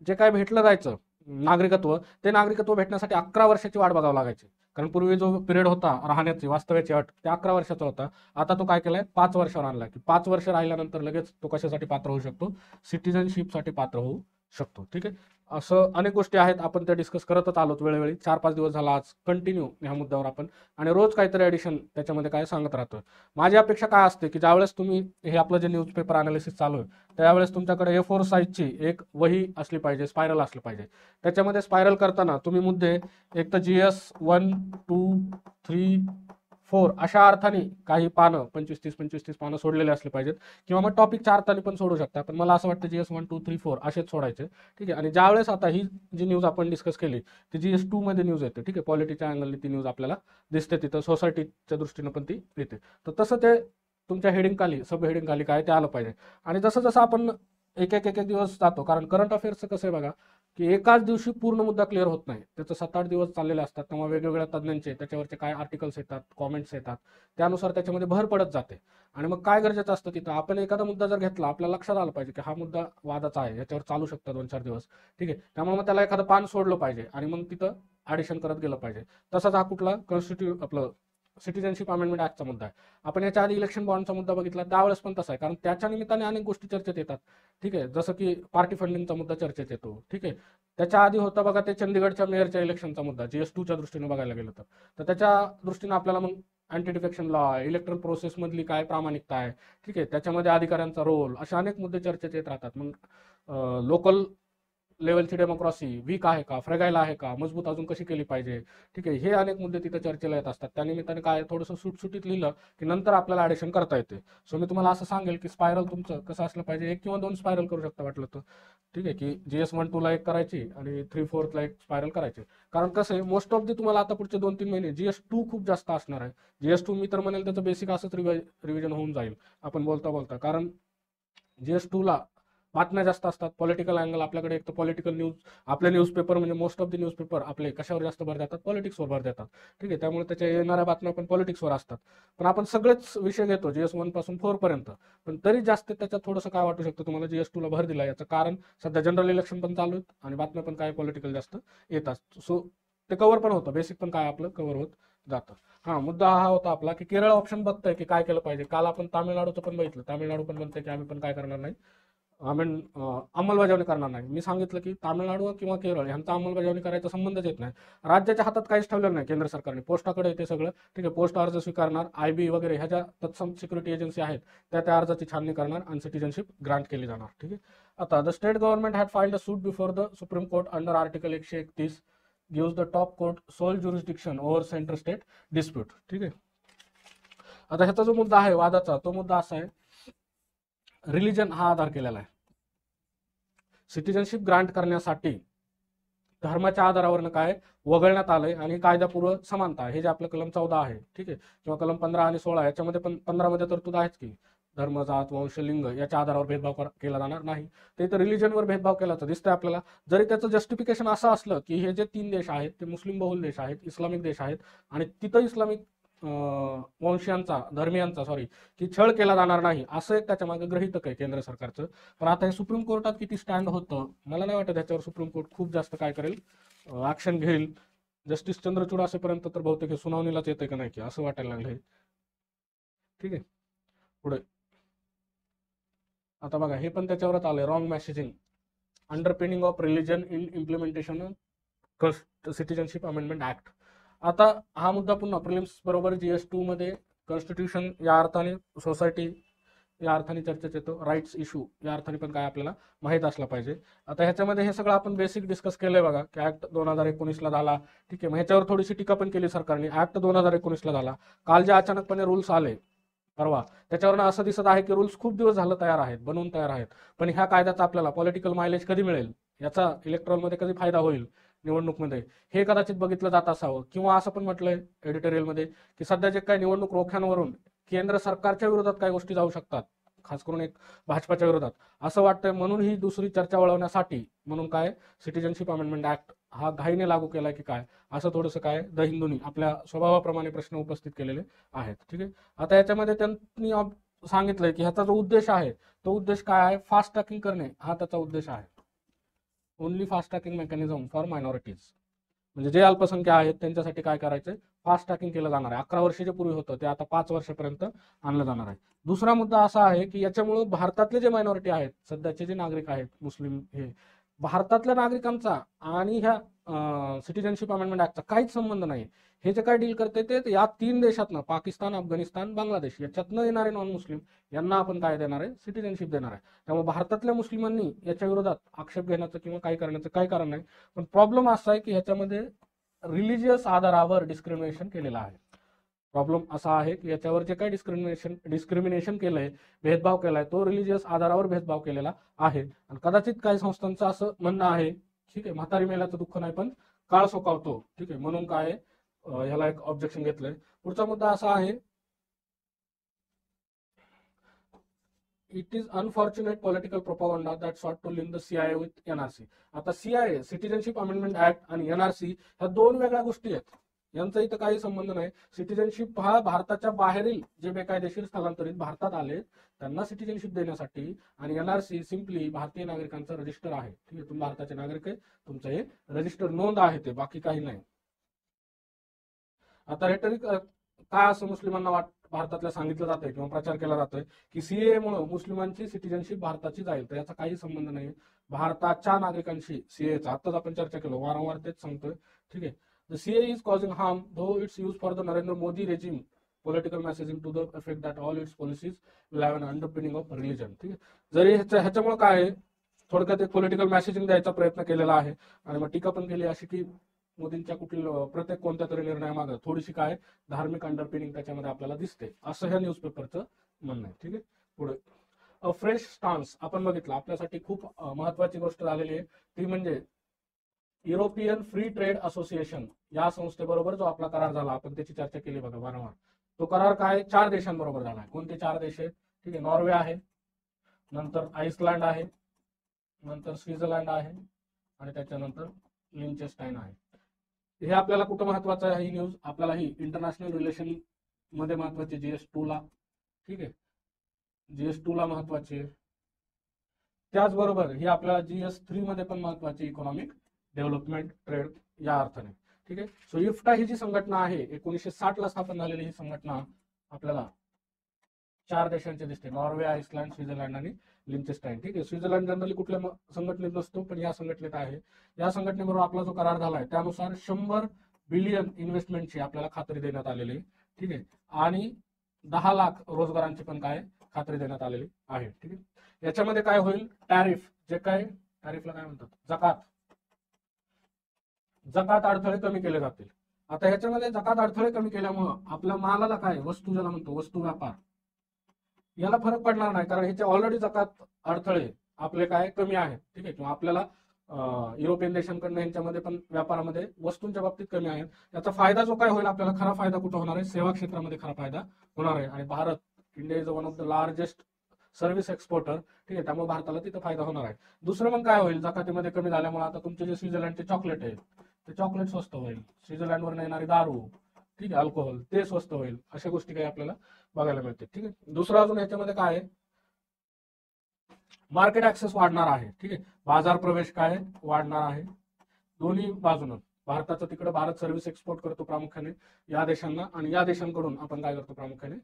जे काय भेटलं जायचं नागरिकत्व, ते नागरिकत्व भेटण्यासाठी 11 वर्षाची वाट बघावं लागायची. कारण पूर्वी जो पिरियड होता राहण्याची वास्तव्याची अट ते 11 वर्षाचा होता. आता तो काय केलाय? 5 वर्षावर आणला की 5 वर्ष राहिल्यानंतर लगेच तो कशासाठी पात्र होऊ शकतो? सिटीजनशिपसाठी पात्र होऊ शकतो. ठीक आहे, असं अनेक गोष्टी आहेत, आपण त्या डिस्कस करतच आलोत वेळोवेळी. 4-5 दिवस झाला आज कंटिन्यू ह्या मुद्द्यावर आपण, आणि रोज काहीतरी ॲडिशन त्याच्यामध्ये काय सांगत राहतोय. माझी अपेक्षा काय असते की ज्यावेळेस तुम्ही हे आपलं जे न्यूजपेपर अनालिसिस चालू आहे त्यावेळेस तुमच्याकडे A4 साईजची एक वही असली पाहिजे, स्पायरल असली पाहिजे. त्याच्यामध्ये स्पायरल करताना तुम्ही मुद्दे एक तर GS 1, 2, 3, 4 अशा अर्थाने काही पानं 25-30 पानं सोडलेले असले पाहिजेत, किंवा मग टॉपिकच्या अर्थाने पण सोडू शकता. पण मला असं वाटतं GS 1 2 3 4 असेच सोडायचे. ठीक आहे. आणि ज्यावेळेस आता ही जी न्यूज आपण डिस्कस केली ती GS 2 मध्ये न्यूज येते. ठीक आहे. पॉलिटीच्या अँगलने ती न्यूज आपल्याला दिसते, तिथं सोसायटीच्या दृष्टीनं पण ती येते. तर तसं ते तुमच्या हेडिंग खाली, सब हेडिंग खाली काय ते आलं पाहिजे. आणि जसं जसं आपण एक दिवस जातो, कारण करंट अफेअर्सचं कसं आहे बघा, की एकाच दिवशी पूर्ण मुद्दा क्लिअर होत नाही. त्याचं 7-8 दिवस चाललेले असतात. तेव्हा वेगवेगळ्या तज्ज्ञांचे त्याच्यावरचे काय आर्टिकल्स येतात, कॉमेंट्स येतात, त्यानुसार त्याच्यामध्ये भर पडत जाते. आणि मग काय गरजेचं असतं तिथं, आपण एखादा मुद्दा जर घेतला, आपल्या लक्षात आलं पाहिजे की हा मुद्दा वादाचा आहे, याच्यावर चालू शकतं 2-4 दिवस. ठीक आहे. त्यामुळे मग त्याला एखादं पान सोडलं पाहिजे आणि मग तिथं ॲडिशन करत गेलं पाहिजे. तसाच हा कुठला आपलं सिटिझनशिप अमेंडमेंट ऍक्टचा मुद्दा आहे. आपण याच्या आधी इलेक्शन बॉन्डचा मुद्दा बघितला, त्यावेळेस पण तसा आहे, कारण त्याच्या निमित्ताने अनेक गोष्टी चर्चेत येतात. ठीक आहे. जसं की पार्टी फंडिंगचा मुद्दा चर्चेत येतो. ठीक आहे. त्याच्या आधी होता बघा ते चंदीगडच्या मेयरच्या इलेक्शनचा मुद्दा, GS 2च्या दृष्टीने बघायला गेलं तर त्याच्या दृष्टीने आपल्याला मग अँटी डिफेक्शन लॉ, इलेक्ट्रल प्रोसेसमधली काय प्रामाणिकता आहे, ठीक आहे, त्याच्यामध्ये अधिकाऱ्यांचा रोल, असे अनेक मुद्दे चर्चेत येत राहतात. मग लोकल लेवलची डेमोक्रॉसी वीक आहे का, फ्रेगाईल आहे का, मजबूत अजून कशी केली पाहिजे. ठीक आहे. हे अनेक मुद्दे तिथे चर्चेला येत असतात. त्यानिमित्ताने काय थोडंसं सुटसुटीत लिहिलं की नंतर आपल्याला ॲडिशन करता येते. सो मी तुम्हाला असं सांगेल की स्पायरल तुमचं कसं असलं पाहिजे, 1 किंवा 2 स्पायरल करू शकता वाटलं तर. ठीक आहे. की GS 1 2 ला एक करायची आणि 3-4 ला एक स्पायरल करायची. कारण कसं आहे, मोस्ट ऑफ दी तुम्हाला आता पुढचे 2-3 महिने GS 2 खूप जास्त असणार आहे. GS 2 मी तर म्हणेल त्याचं बेसिक असंच रिव्हिजन होऊन जाईल आपण बोलता बोलता. कारण GS 2 ला बातम्या जास्त असतात, पॉलिटिकल अँगल. आपल्याकडे एक तर पॉलिटिकल न्यूज, आपले न्यूजपेपर म्हणजे मोस्ट ऑफ द न्यूजपेपर आपले कशावर जास्त भर देतात, पॉलिटिक्सवर भर देतात. ठीक आहे. त्यामुळे त्याच्या येणाऱ्या बातम्या पण पॉलिटिक्सवर असतात. पण आपण सगळेच विषय घेतो GS 1 पासून 4 पर्यंत, पण तरी जास्त त्याच्यात थोडंसं काय वाटू शकतं तुम्हाला, GS 2 ला भर दिला. याचं कारण सध्या जनरल इलेक्शन पण चालू आहेत आणि बातम्या पण काय पॉलिटिकल जास्त येतात. सो ते कव्हर पण होतं, बेसिक पण काय आपलं कव्हर होत जातं. हा मुद्दा हा होता आपला की केरळ ऑप्शन बघतंय की काय केलं पाहिजे. काल आपण तामिळनाडूचं पण बघितलं, तामिळनाडू पण म्हणतंय की आम्ही पण काय करणार नाही, आम्ही अंमलबजावणी करणार नाही. मी सांगितलं की तामिळनाडू किंवा केरळ यांचा अंमलबजावणी करायचा संबंधच येत नाही. राज्याच्या हातात काहीच ठेवलेलं नाही केंद्र सरकारने, पोस्टाकडे येते सगळं. ठीक आहे. पोस्ट अर्ज स्वीकारणार, IB वगैरे ह्या ज्या तत्सम सिक्युरिटी एजन्सी आहेत त्या अर्जाची छाननी करणार आणि सिटिझनशिप ग्रांट केली जाणार. ठीक आहे. आता the state government had filed a suit before the supreme court under article 131 gives the top court sole jurisdiction over centre state dispute. ठीक आहे. आता ह्याचा जो मुद्दा आहे वादाचा, तो मुद्दा असा आहे, रिलिजन हा आधार केलेला आहे. सिटिझनशिप ग्रांट करण्यासाठी धर्माच्या आधारावरनं काय वगळण्यात आलंय आणि कायद्यापूर्व समानता, हे जे आपलं कलम 14 आहे. ठीक आहे. किंवा कलम 15 आणि 16 याच्यामध्ये पण 15 मध्ये तरतूद आहेच की धर्म, जात, वंश, लिंग याच्या आधारावर भेदभाव केला जाणार नाही. ते तर रिलिजनवर भेदभाव केल्याचं दिसतंय आपल्याला. जरी त्याचं जस्टिफिकेशन असं असलं की हे जे 3 देश आहेत ते मुस्लिम बहुल देश आहेत, इस्लामिक देश आहेत आणि तिथं इस्लामिक वंशीयांचा, धर्मियांचा की छळ केला जाणार नाही, असं एक त्याच्या मागे गृहीतक आहे केंद्र सरकारचं. पण आता हे सुप्रीम कोर्टात किती स्टँड होतं मला नाही वाटत त्याच्यावर सुप्रीम कोर्ट खूप जास्त काय करेल, ऍक्शन घेईल. जस्टिस चंद्रचूड असेपर्यंत तर बहुतेक हे सुनावणीलाच येते का नाही की असं वाटायला लागलंय. ठीक आहे. पुढे आता बघा, हे पण त्याच्यावरच आलंय, wrong messaging underpinning of religion in implementation citizenship amendment act. आता हा मुद्दा पुन्हा प्रिलिम्स बरोबर GS 2 मध्ये कॉन्स्टिट्यूशन या अर्थाने, सोसायटी या अर्थाने चर्चेत येतो, राईट्स इश्यू या अर्थाने पण काय आपल्याला माहीत असलं पाहिजे. आता ह्याच्यामध्ये हे सगळं आपण बेसिक डिस्कस केलंय बघा की ऍक्ट 2019 ला झाला. ठीक आहे. मग ह्याच्यावर थोडीशी टीका पण केली सरकारने. ऍक्ट 2019 ला झाला, काल जे अचानकपणे रूल्स आले परवा, त्याच्यावरनं असं दिसत आहे की रूल्स खूप दिवस झालं तयार आहेत, बनवून तयार आहेत, पण ह्या कायद्याचा आपल्याला पॉलिटिकल मायलेज कधी मिळेल, याचा इलेक्ट्रॉलमध्ये कधी फायदा होईल निवडणूकमध्ये, हे कदाचित बघितलं जात असावं. किंवा असं पण म्हटलंय एडिटोरियलमध्ये की सध्या जे काही निवडणूक रोख्यांवरून केंद्र सरकारच्या विरोधात काही गोष्टी जाऊ शकतात, खास करून एक भाजपाच्या विरोधात, असं वाटतंय. म्हणून ही दुसरी चर्चा वळवण्यासाठी म्हणून काय सिटिझनशिप अमेंडमेंट ऍक्ट हा घाईने लागू केलाय की काय, असं थोडंसं काय द हिंदूनी आपल्या स्वभावाप्रमाणे प्रश्न उपस्थित केलेले आहेत. ठीक आहे. आता याच्यामध्ये त्यांनी सांगितलंय की ह्याचा जो उद्देश आहे, तो उद्देश काय आहे, फास्ट ट्रॅकिंग करणे हा त्याचा उद्देश आहे. Only fast tracking mechanism for minorities, म्हणजे जे अल्पसंख्य आहेत त्यांच्यासाठी काय करायचंय, फास्ट ट्रॅकिंग केलं जाणार आहे. 11 वर्ष जे पूर्वी होतं ते आता 5 वर्षापर्यंत आणलं जाणार आहे. दुसरा मुद्दा असा आहे की याच्यामुळे भारतातले जे मायनॉरिटी आहेत, सध्याचे जे नागरिक आहेत मुस्लिम, हे भारतातल्या नागरिकांचा आणि ह्या सिटिझनशिप अमेंडमेंट ऍक्टचा काहीच संबंध नाही. हे जे काय डील करते ते या 3 देशातनं, पाकिस्तान, अफगाणिस्तान, बांगलादेश, याच्यातनं येणारे नॉन मुस्लिम यांना आपण काय देणार आहे, सिटिझनशिप देणार आहे. त्यामुळे भारतातल्या मुस्लिमांनी याच्या विरोधात आक्षेप घेण्याचं किंवा काही करण्याचं काही कारण नाही. पण प्रॉब्लेम असा आहे की ह्याच्यामध्ये रिलिजियस आधारावर डिस्क्रिमिनेशन केलेलं आहे. प्रॉब्लेम असा आहे की याच्यावर जे काही डिस्क्रिमिनेशन केलंय, भेदभाव केलाय, तो रिलिजियस आधारावर भेदभाव केलेला आहे. आणि कदाचित काही संस्थांचं असं म्हणणं आहे, ठीक आहे, म्हातारी मेल्याचं दुःख नाही पण काळ सोकावतो, ठीक आहे, म्हणून काय ह्याला एक ऑब्जेक्शन घेतलंय. पुढचा मुद्दा असा आहे, it is unfortunate political propaganda that sought to link the CAA with NRC. आता सीआयए, सिटिझनशिप अमेंडमेंट ऍक्ट, आणि एनआरसी ह्या दोन वेगळ्या गोष्टी आहेत. यांचा इथं काही संबंध नाही. सिटिझनशिप हा भारताच्या बाहेरील जे बेकायदेशीर स्थलांतरित भारतात आले त्यांना सिटिझनशिप देण्यासाठी, आणि एनआरसी सिम्पली भारतीय नागरिकांचं रजिस्टर आहे. ठीक आहे, तुम्ही भारताचे नागरिक आहे, तुमचं हे रजिस्टर नोंद आहे, ते बाकी काही नाही. आता रेटरिक काय असं मुस्लिमांना भारतातल्या सांगितलं जातंय किंवा प्रचार केला जातोय की सीए मुळे मुस्लिमांची सिटिझनशिप भारताची जाईल, तर याचा काही संबंध नाही. भारताच्या नागरिकांशी सीएचा आताच आपण चर्चा केलं, वारंवार तेच सांगतोय. ठीक आहे, the CAA is causing harm though its use for the Narendra Modi regime political messaging to the effect that all its policies will have an underpinning of religion. ठीक आहे, जरी ह्याच्यामुळे काय आहे, थोडक्यात एक पॉलिटिकल मेसेजिंग द्यायचा प्रयत्न केलेला आहे. आणि मग टीका पण केली अशी की मोदींच्या कुठील प्रत्येक कोणत्या तरी निर्णयामागे थोडीशी काय धार्मिक अंडरपिनिंग त्याच्यामध्ये आपल्याला दिसते, असं ह्या न्यूजपेपरचं म्हणणं आहे. ठीक आहे, पुढे अ फ्रेश स्टान्स आपण बघितलं, आपल्यासाठी खूप महत्वाची गोष्ट झालेली आहे, ती म्हणजे युरोपियन फ्री ट्रेड असोसिएशन या संस्थेबरोबर जो आपला करार झाला, आपण त्याची चर्चा केली बघा वारंवार. तो करार काय 4 देशांबरोबर झाला आहे. कोणते 4 देश आहेत? ठीक आहे, नॉर्वे आहे, नंतर आइसलँड आहे, नंतर स्वित्झर्लंड आहे, आणि त्याच्यानंतर लिंचेस्टाईन आहे. हे आपल्याला कुठं महत्वाचं आहे ही न्यूज? आपल्याला ही इंटरनॅशनल रिलेशन मध्ये महत्वाची, GS2 ला. ठीक आहे, GS2 ला महत्वाची आहे. त्याचबरोबर ही आपल्याला GS3 मध्ये पण महत्वाची, इकॉनॉमिक डेव्हलपमेंट ट्रेड या अर्थाने. ठीक आहे, सो इफ्टा ही जी संघटना आहे 1960 ला स्थापन झालेली ही संघटना आपल्याला 4 देशांची दिसते, नॉर्वे, आइसलँड, स्वित्झर्लंड आणि लिंचेस्टाईन. ठीक आहे, स्वित्झर्लंड जनरली कुठल्या संघटनेत नसतो पण या संघटनेत आहे. या संघटनेबरोबर आपला जो करार झाला आहे त्यानुसार 100 बिलियन इन्व्हेस्टमेंटची आपल्याला खात्री देण्यात आलेली. ठीक आहे, आणि 10 लाख रोजगारांची पण काय खात्री देण्यात आलेली आहे. ठीक आहे, याच्यामध्ये काय होईल, टॅरिफ, जे काय टॅरिफला काय म्हणतात, जकात अडथळे कमी केले जातील. आता ह्याच्यामध्ये जकात अडथळे कमी केल्यामुळं आपल्या मालाला काय, वस्तू ज्याला म्हणतो वस्तू व्यापार, याला फरक पडणार नाही, कारण ह्याचे ऑलरेडी जकात अडथळे आपले काय कमी आहेत. ठीक आहे, किंवा आपल्याला युरोपियन देशांकडनं यांच्यामध्ये पण व्यापारामध्ये वस्तूंच्या बाबतीत कमी आहेत. याचा फायदा जो काय होईल, आपल्याला खरा फायदा कुठं होणार आहे, सेवा क्षेत्रामध्ये खरा फायदा होणार आहे. आणि Bharat, India is one of the largest service exporter. ठीक आहे, त्यामुळे भारताला तिथं फायदा होणार आहे. दुसरं मग काय होईल, जकातीमध्ये कमी झाल्यामुळे आता तुमचे जे स्वित्झर्लंडचे चॉकलेट आहेत ते चॉकलेट स्वस्त होईल, स्वित्झर्लंडवर येणारी दारू, ठीक आहे, अल्कोहोल ते स्वस्त होईल. अशा गोष्टी काही आपल्याला बघायला मिळते. ठीक आहे, दुसरं अजून याच्यामध्ये काय आहे, मार्केट ऍक्सेस वाढणार आहे. ठीक आहे, बाजार प्रवेश काय वाढणार आहे दोन्ही बाजूनं. भारताचं तिकडे भारत सर्व्हिस एक्सपोर्ट करतो प्रामुख्याने या देशांना, आणि या देशांकडून आपण काय करतो प्रामुख्याने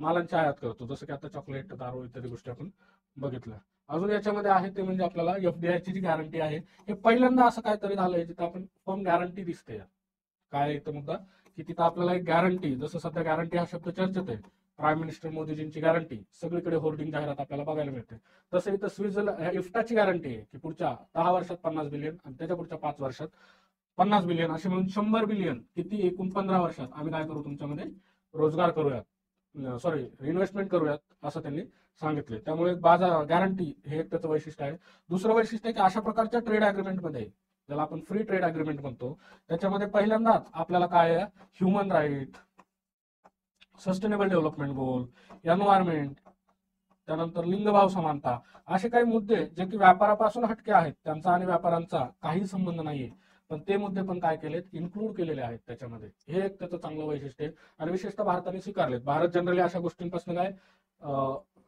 मालांची आयात करतो, जसं की आता चॉकलेट, दारू इत्यादी गोष्टी आपण बघितल्या. अजून याच्यामध्ये आहे ते म्हणजे आपल्याला FDI ची जी गॅरंटी आहे, हे पहिल्यांदा असं काहीतरी झालंय जिथं आपण फर्म गॅरंटी दिसते. काय इथं मुद्दा की तिथं आपल्याला एक गॅरंटी, जसं सध्या गॅरंटी हा शब्द चर्चेत आहे, प्राईम मिनिस्टर मोदीजींची गॅरंटी सगळीकडे होर्डिंग जाहिरात आपल्याला बघायला मिळते. तसं इथं स्वित्झर्लंड इफ्टाची गॅरंटी आहे की पुढच्या 10 वर्षात 50 बिलियन आणि त्याच्या पुढच्या 5 वर्षात 50 बिलियन, असे म्हणून 100 बिलियन, किती एकूण 15 वर्षात आम्ही काय करू, तुमच्यामध्ये रोजगार करूयात, सॉरी इन्व्हेस्टमेंट करूयात, असं त्यांनी सांगितले. त्यामुळे बाजार गॅरंटी हे एक त्याचं वैशिष्ट्य आहे. दुसरं वैशिष्ट्य आहे की अशा प्रकारच्या ट्रेड अग्रीमेंटमध्ये, ज्याला आपण फ्री ट्रेड अग्रीमेंट म्हणतो, त्याच्यामध्ये पहिल्यांदाच आपल्याला काय आहे, ह्युमन राईट, सस्टेनेबल डेव्हलपमेंट गोल, एन्व्हायरमेंट, त्यानंतर लिंगभाव समानता, असे काही मुद्दे जे की व्यापारापासून हटके आहेत, त्यांचा आणि व्यापारांचा काही संबंध नाहीये, पण ते मुद्दे पण काय केलेत, इन्क्लूड केलेले आहेत त्याच्यामध्ये. हे एक त्याचं चांगलं वैशिष्ट्य आहे आणि विशेषतः भारताने स्वीकारलेत. भारत जनरली अशा गोष्टींपासून काय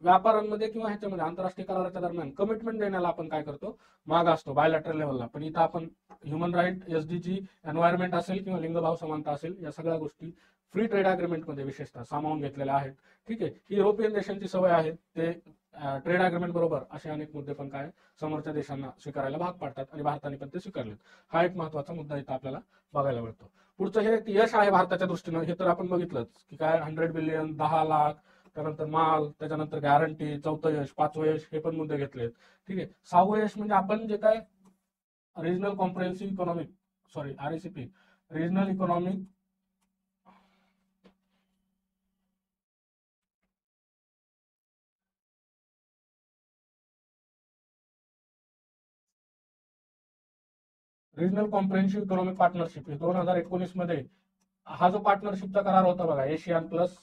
व्यापारांमध्ये किंवा ह्याच्यामध्ये आंतरराष्ट्रीय कराराच्या दरम्यान कमिटमेंट देण्याला आपण काय करतो, माग असतो बायलॅटरल लेवलला. पण इथं आपण ह्युमन राईट, SDG, एन्व्हायरमेंट असेल किंवा लिंगभाव समानता असेल, या सगळ्या गोष्टी फ्री ट्रेड अग्रीमेंटमध्ये विशेषतः सामावून घेतलेल्या आहेत. ठीक आहे, ही युरोपियन देशांची सवय आहे, ते ट्रेड अग्रीमेंट बरोबर असे अनेक मुद्दे पण काय समोरच्या देशांना स्वीकारायला भाग पाडतात आणि भारताने पण ते स्वीकारलेत. हा एक महत्वाचा मुद्दा इथं आपल्याला बघायला मिळतो. पुढचं हे यश आहे भारताच्या दृष्टीनं, हे तर आपण बघितलंच की काय 100 बिलियन, 10 लाख, त्यानंतर माल, त्याच्यानंतर गॅरंटी, चौथं यश, 5वं यश, हे पण मुद्दे घेतलेत. ठीक आहे, 6वं यश म्हणजे आपण जे काय regional comprehensive economic, sorry RECP, regional economic regional comprehensive economic partnership 2019 मध्ये हा जो पार्टनरशिपचा करार होता बघा, एशियन प्लस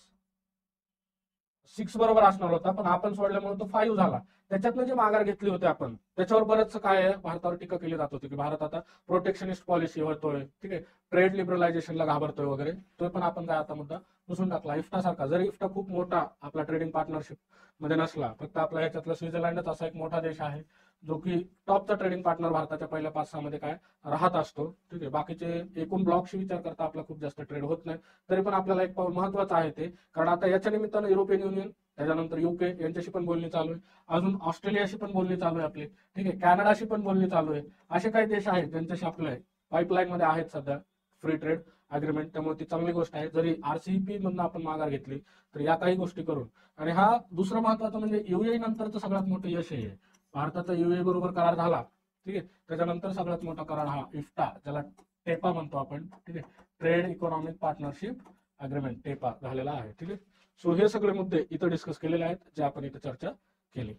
6 बरोबर असणार होता, पण आपण सोडल्यामुळे तो 5 झाला. त्याच्यातनं जे माघार घेतली होती आपण, त्याच्यावर बरंच काय आहे, भारतावर टीका केली जात होती की भारत आता प्रोटेक्शनिस्ट पॉलिसी होतोय, ठीक आहे, ट्रेड लिबरलायझेशनला घाबरतोय वगैरे. तो पण आपण काय आता मुद्दा पुसून टाकला. इफ्टा सारखा, जरी इफ्टा खूप मोठा आपला ट्रेडिंग पार्टनरशिप मध्ये नसला, फक्त आपला ह्याच्यातला स्वित्झर्लंडच असा एक मोठा देश आहे जो की टॉपचा ट्रेडिंग पार्टनर भारताच्या पहिल्या 5-6 मध्ये काय राहत असतो, ठीक आहे. बाकीचे एकूण ब्लॉकशी विचार करता आपला खूप जास्त ट्रेड होत नाही, तरी पण आपल्याला एक महत्वाचं आहे ते, कारण आता याच्या निमित्तानं युरोपियन युनियन, त्याच्यानंतर युके यांच्याशी पण बोलणी चालू आहे, अजून ऑस्ट्रेलियाशी पण बोलणी चालू आहे आपली, ठीक आहे, कॅनडाशी पण बोलणी चालू आहे. असे काही देश आहेत ज्यांच्याशी आपल्या पाईपलाईन मध्ये आहेत सध्या फ्री ट्रेड अग्रीमेंट. त्यामुळे ती चांगली गोष्ट आहे. जरी आरसीईपी मधून आपण माघार घेतली तर या काही गोष्टी करून. आणि हा दुसरा महत्वाचा म्हणजे युएई नंतरचं सगळ्यात मोठं यश आहे. भारताचा युएई बरोबर करार झाला, ठीक आहे, त्याच्यानंतर सगळ्यात मोठा करार हा इफ्टा, ज्याला टेपा म्हणतो आपण, ठीक आहे, ट्रेड इकॉनॉमिक पार्टनरशिप अग्रीमेंट, टेपा झालेला आहे, ठीक आहे. सो हे सगळे मुद्दे इथं डिस्कस केलेले आहेत जे आपण इथं चर्चा केली.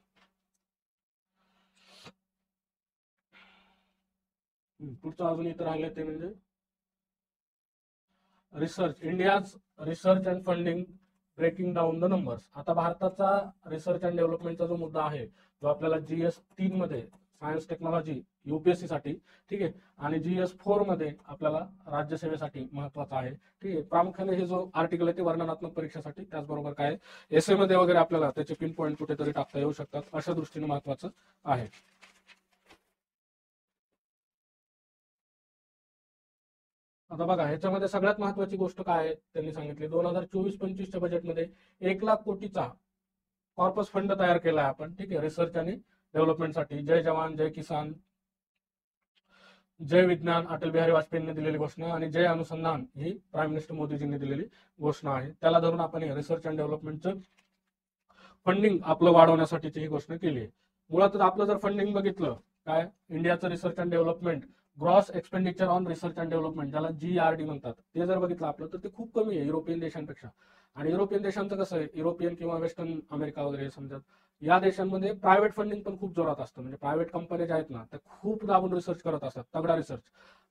पुढचं अजून इथं राहिले ते म्हणजे research, India's research and funding breaking down the numbers. आता भारताचा रिसर्च अँड डेव्हलपमेंटचा जो मुद्दा आहे, जो आपल्याला GS3 मध्ये सायन्स टेक्नॉलॉजी UPSC साठी, ठीक आहे, आणि GS4 मध्ये आपल्याला राज्यसेवेसाठी महत्वाचा आहे, ठीक आहे. प्रामुख्याने हे जो आर्टिकल आहे ते वर्णनात्मक परीक्षेसाठी, त्याचबरोबर काय एसए मध्ये वगैरे आपल्याला त्याचे पिन पॉईंट कुठेतरी टाकता येऊ शकतात, अशा दृष्टीने महत्वाचं आहे. आता बघा, ह्याच्यामध्ये सगळ्यात महत्वाची गोष्ट काय आहे त्यांनी सांगितली, 2024-25च्या बजेटमध्ये 1,00,000 कोटीचा कॉर्पस फंड तयार केला आहे आपण, ठीक आहे, रिसर्च आणि डेव्हलपमेंटसाठी. जय जवान जय किसान, जय विज्ञान अटल बिहारी वाजपेयींनी दिलेली घोषणा, आणि जय अनुसंधान ही प्राईम मिनिस्टर मोदीजींनी दिलेली घोषणा आहे. त्याला धरून आपण रिसर्च अँड डेव्हलपमेंटचं फंडिंग आपलं वाढवण्यासाठीची ही घोषणा केली आहे. मुळात आपलं जर फंडिंग बघितलं, काय इंडियाचं research and development gross expenditure on research and development, ज्याला GRD म्हणतात, ते जर बघितलं आपलं तर ते खूप कमी आहे युरोपियन देशांपेक्षा. आणि युरोपियन देशांचं कसं आहे, युरोपियन किंवा वेस्टर्न अमेरिका वगैरे समजा या देशांमध्ये प्रायव्हेट फंडिंग पण खूप जोरात असतं. म्हणजे प्रायव्हेट कंपन्या ज्या आहेत ना, त्या खूप दाबून रिसर्च करत असतात, तगडा रिसर्च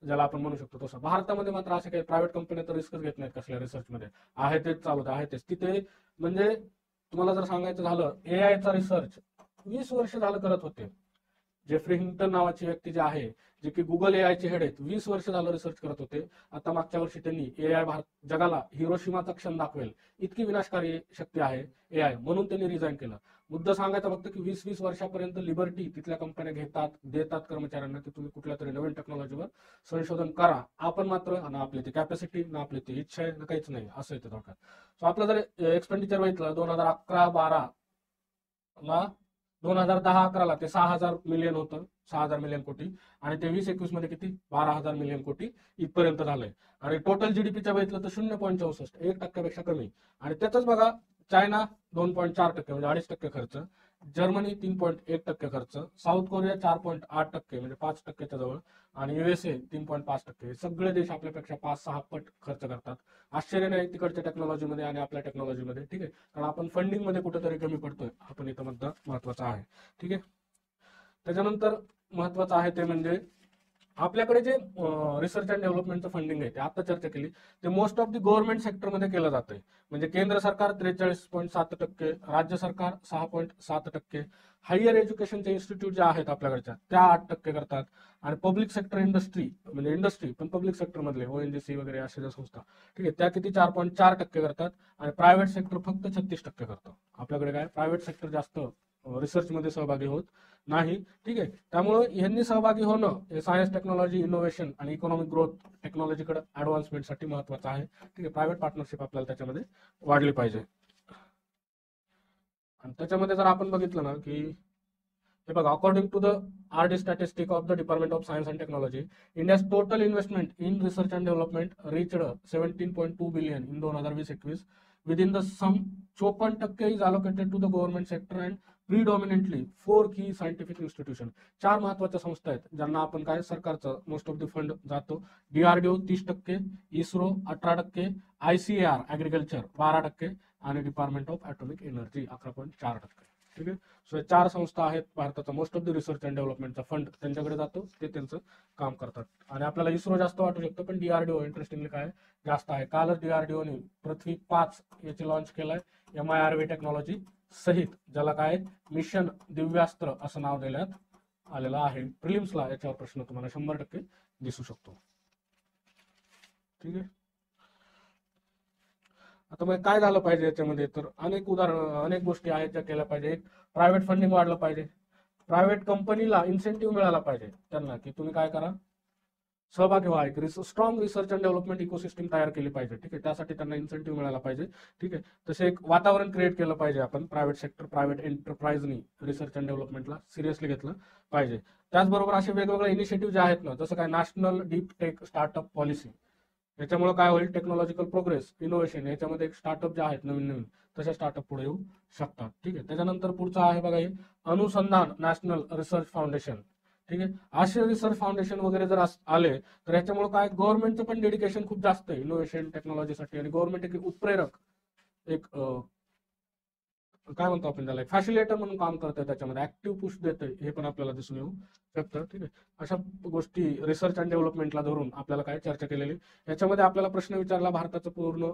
ज्याला आपण म्हणू शकतो तसं. भारतामध्ये मात्र असे काही प्रायव्हेट कंपन्या तर रिस्कच घेत नाहीत कसल्या रिसर्चमध्ये, आहे तेच चालवत आहे तेच. तिथे म्हणजे तुम्हाला जर सांगायचं झालं, AI चा रिसर्च 20 वर्ष झालं करत होते. जेफ्री हिंग्टन नावाची व्यक्ती जे आहे, जे की गुगल AI चे हेड आहेत, 20 वर्ष झालं रिसर्च करत होते. आता मागच्या वर्षी त्यांनी AI जगाला हिरोशिमाचा क्षण दाखवेल इतकी विनाशकारी शक्ती आहे AI, म्हणून त्यांनी रिझाईन केलं. मुद्दा सांगायचा फक्त की 20-20 वर्षापर्यंत लिबर्टी तिथल्या कंपन्या घेतात, देतात कर्मचाऱ्यांना की तुम्ही कुठल्या तरी नवीन टेक्नॉलॉजीवर संशोधन करा. आपण मात्र ना आपली ती कॅपॅसिटी, ना आपली ती इच्छा आहे, ना काहीच नाही, असं येतं थोडक्यात. सो आपलं जर एक्सपेंडिचर बघितलं 2011-12 ला, 2010-11ला ते 6,000 मिलियन होतं, 6,000 मिलियन कोटी, आणि ते 20-21 मध्ये किती 12,000 मिलियन कोटी इथपर्यंत झालंय. आणि टोटल GDPच्या बघितलं तर 0.64, 1% खर्च. आणि त्यातच बघा, चायना 2.4% म्हणजे 2.5% खर्च, जर्मनी 3.1% खर्च, साऊथ कोरिया 4.8% म्हणजे 5%च्या जवळ, आणि USA 3.5%. हे सगळे देश आपल्यापेक्षा 5-6 पट खर्च करतात. आश्चर्य नाही तिकडच्या टेक्नॉलॉजीमध्ये आणि आपल्या टेक्नॉलॉजीमध्ये, ठीक आहे, कारण आपण फंडिंग मध्ये कुठेतरी कमी पडतोय, आपण इथं मुद्दा महत्वाचा आहे, ठीक आहे. त्याच्यानंतर महत्वाचं आहे ते म्हणजे आपल्याकडे जे रिसर्च अँड डेव्हलपमेंटचं फंडिंग आहे, ते आता चर्चा केली, ते मोस्ट ऑफ द गव्हर्नमेंट सेक्टरमध्ये केलं जातंय. म्हणजे केंद्र सरकार 43.7%, राज्य सरकार 6.7%, हायर एज्युकेशनचे इन्स्टिट्यूट जे आहेत आपल्याकडच्या त्या 8% करतात, आणि पब्लिक सेक्टर इंडस्ट्री म्हणजे इंडस्ट्री पण पब्लिक सेक्टर मधले ONGC वगैरे अशा ज्या संस्था, ठीक आहे, त्या किती 4.4% करतात, आणि प्रायव्हेट सेक्टर फक्त 36% करतं. आपल्याकडे काय प्रायव्हेट सेक्टर जास्त रिसर्च मध्ये सहभागी होत नाही, ठीक आहे. त्यामुळे यांनी सहभागी होणं हे सायन्स टेक्नॉलॉजी इनोव्हेशन आणि इकॉनॉमिक ग्रोथ टेक्नॉलॉजीकडे ऍडव्हान्समेंटसाठी महत्वाचं आहे, ठीक आहे. प्रायव्हेट पार्टनरशिप आपल्याला त्याच्यामध्ये वाढली पाहिजे. आणि त्याच्यामध्ये जर आपण बघितलं ना की हे बघा, according to the RD statistic of the department of science and technology, India's total investment in research and development reached 17.2 billion in 2020-21. Within the sum, 54% is allocated to the government sector and predominantly 4 key scientific institution. 4 महत्वाच्या संस्था आहेत ज्यांना आपण काय सरकारचं मोस्ट ऑफ द फंड जातो. DRDO 30%, इस्रो 18%, ICAR ऍग्रिकल्चर 12%, आणि डिपार्टमेंट ऑफ ॲटॉमिक एनर्जी 11.4%. ठीक आहे. सो 4 संस्था आहेत भारताचा most of the research and डेव्हलपमेंटचा फंड त्यांच्याकडे जातो, ते त्यांचं काम करतात. आणि आपल्याला इस्रो जास्त वाटू शकतं, पण DRDO इंटरेस्टिंगली काय जास्त आहे. कालच DRDOने पृथ्वी 5 याची लॉन्च केलंय MIRV टेक्नॉलॉजी सहित, ज्याला काय मिशन दिव्यास्त्र असं नाव देण्यात आलेलं आहे. प्रिलिम्सला याच्यावर प्रश्न तुम्हाला 100% दिसू शकतो. ठीक आहे. आता मग काय झालं पाहिजे याच्यामध्ये, तर अनेक गोष्टी आहेत ज्या केल्या पाहिजे. एक, प्रायव्हेट फंडिंग वाढलं पाहिजे. प्रायव्हेट कंपनीला इन्सेंटिव्ह मिळाला पाहिजे त्यांना, की तुम्ही काय करा, सहभागी व्हा. एक strong research and development ecosystem तयार केली पाहिजे. ठीक आहे. त्यासाठी त्यांना इन्सेंटिव्ह मिळाला पाहिजे. ठीक आहे. तसे एक वातावरण क्रिएट केलं पाहिजे आपण, प्रायव्हेट सेक्टर, प्रायव्हेट एंटरप्राइजनी रिसर्च अँड डेव्हलपमेंटला सिरियसली घेतलं पाहिजे. त्याचबरोबर असे वेगवेगळे इनिशिएटिव्ह जे आहेत ना, जसं काय national deep tech startup policy, याच्यामुळे काय होईल, टेक्नॉलॉजिकल प्रोग्रेस, इनोव्हेशन, याच्यामध्ये एक स्टार्टअप जे आहेत नवीन नवीन, तसे स्टार्टअप पुढे येऊ शकतात. ठीक आहे. त्याच्यानंतर पुढचा आहे बघा, हे अनुसंधान नॅशनल रिसर्च फाउंडेशन. ठीक आहे. असे रिसर्च फाउंडेशन वगैरे जर आले तर याच्यामुळे काय, गव्हर्नमेंटचं पण डेडिकेशन खूप जास्त आहे इनोव्हेशन टेक्नॉलॉजीसाठी. आणि गव्हर्नमेंट एक उत्प्रेरक, एक काय म्हणतो आपण त्याला, एक फॅसिलिटेटर म्हणून काम करतंय, त्याच्यामध्ये ऍक्टिव्ह पुश देतंय, हे पण आपल्याला दिसून येऊ शकतं. ठीक आहे. अशा गोष्टी रिसर्च अँड डेव्हलपमेंटला धरून आपल्याला काय चर्चा केलेली. याच्यामध्ये आपल्याला प्रश्न विचारला भारताचं पूर्ण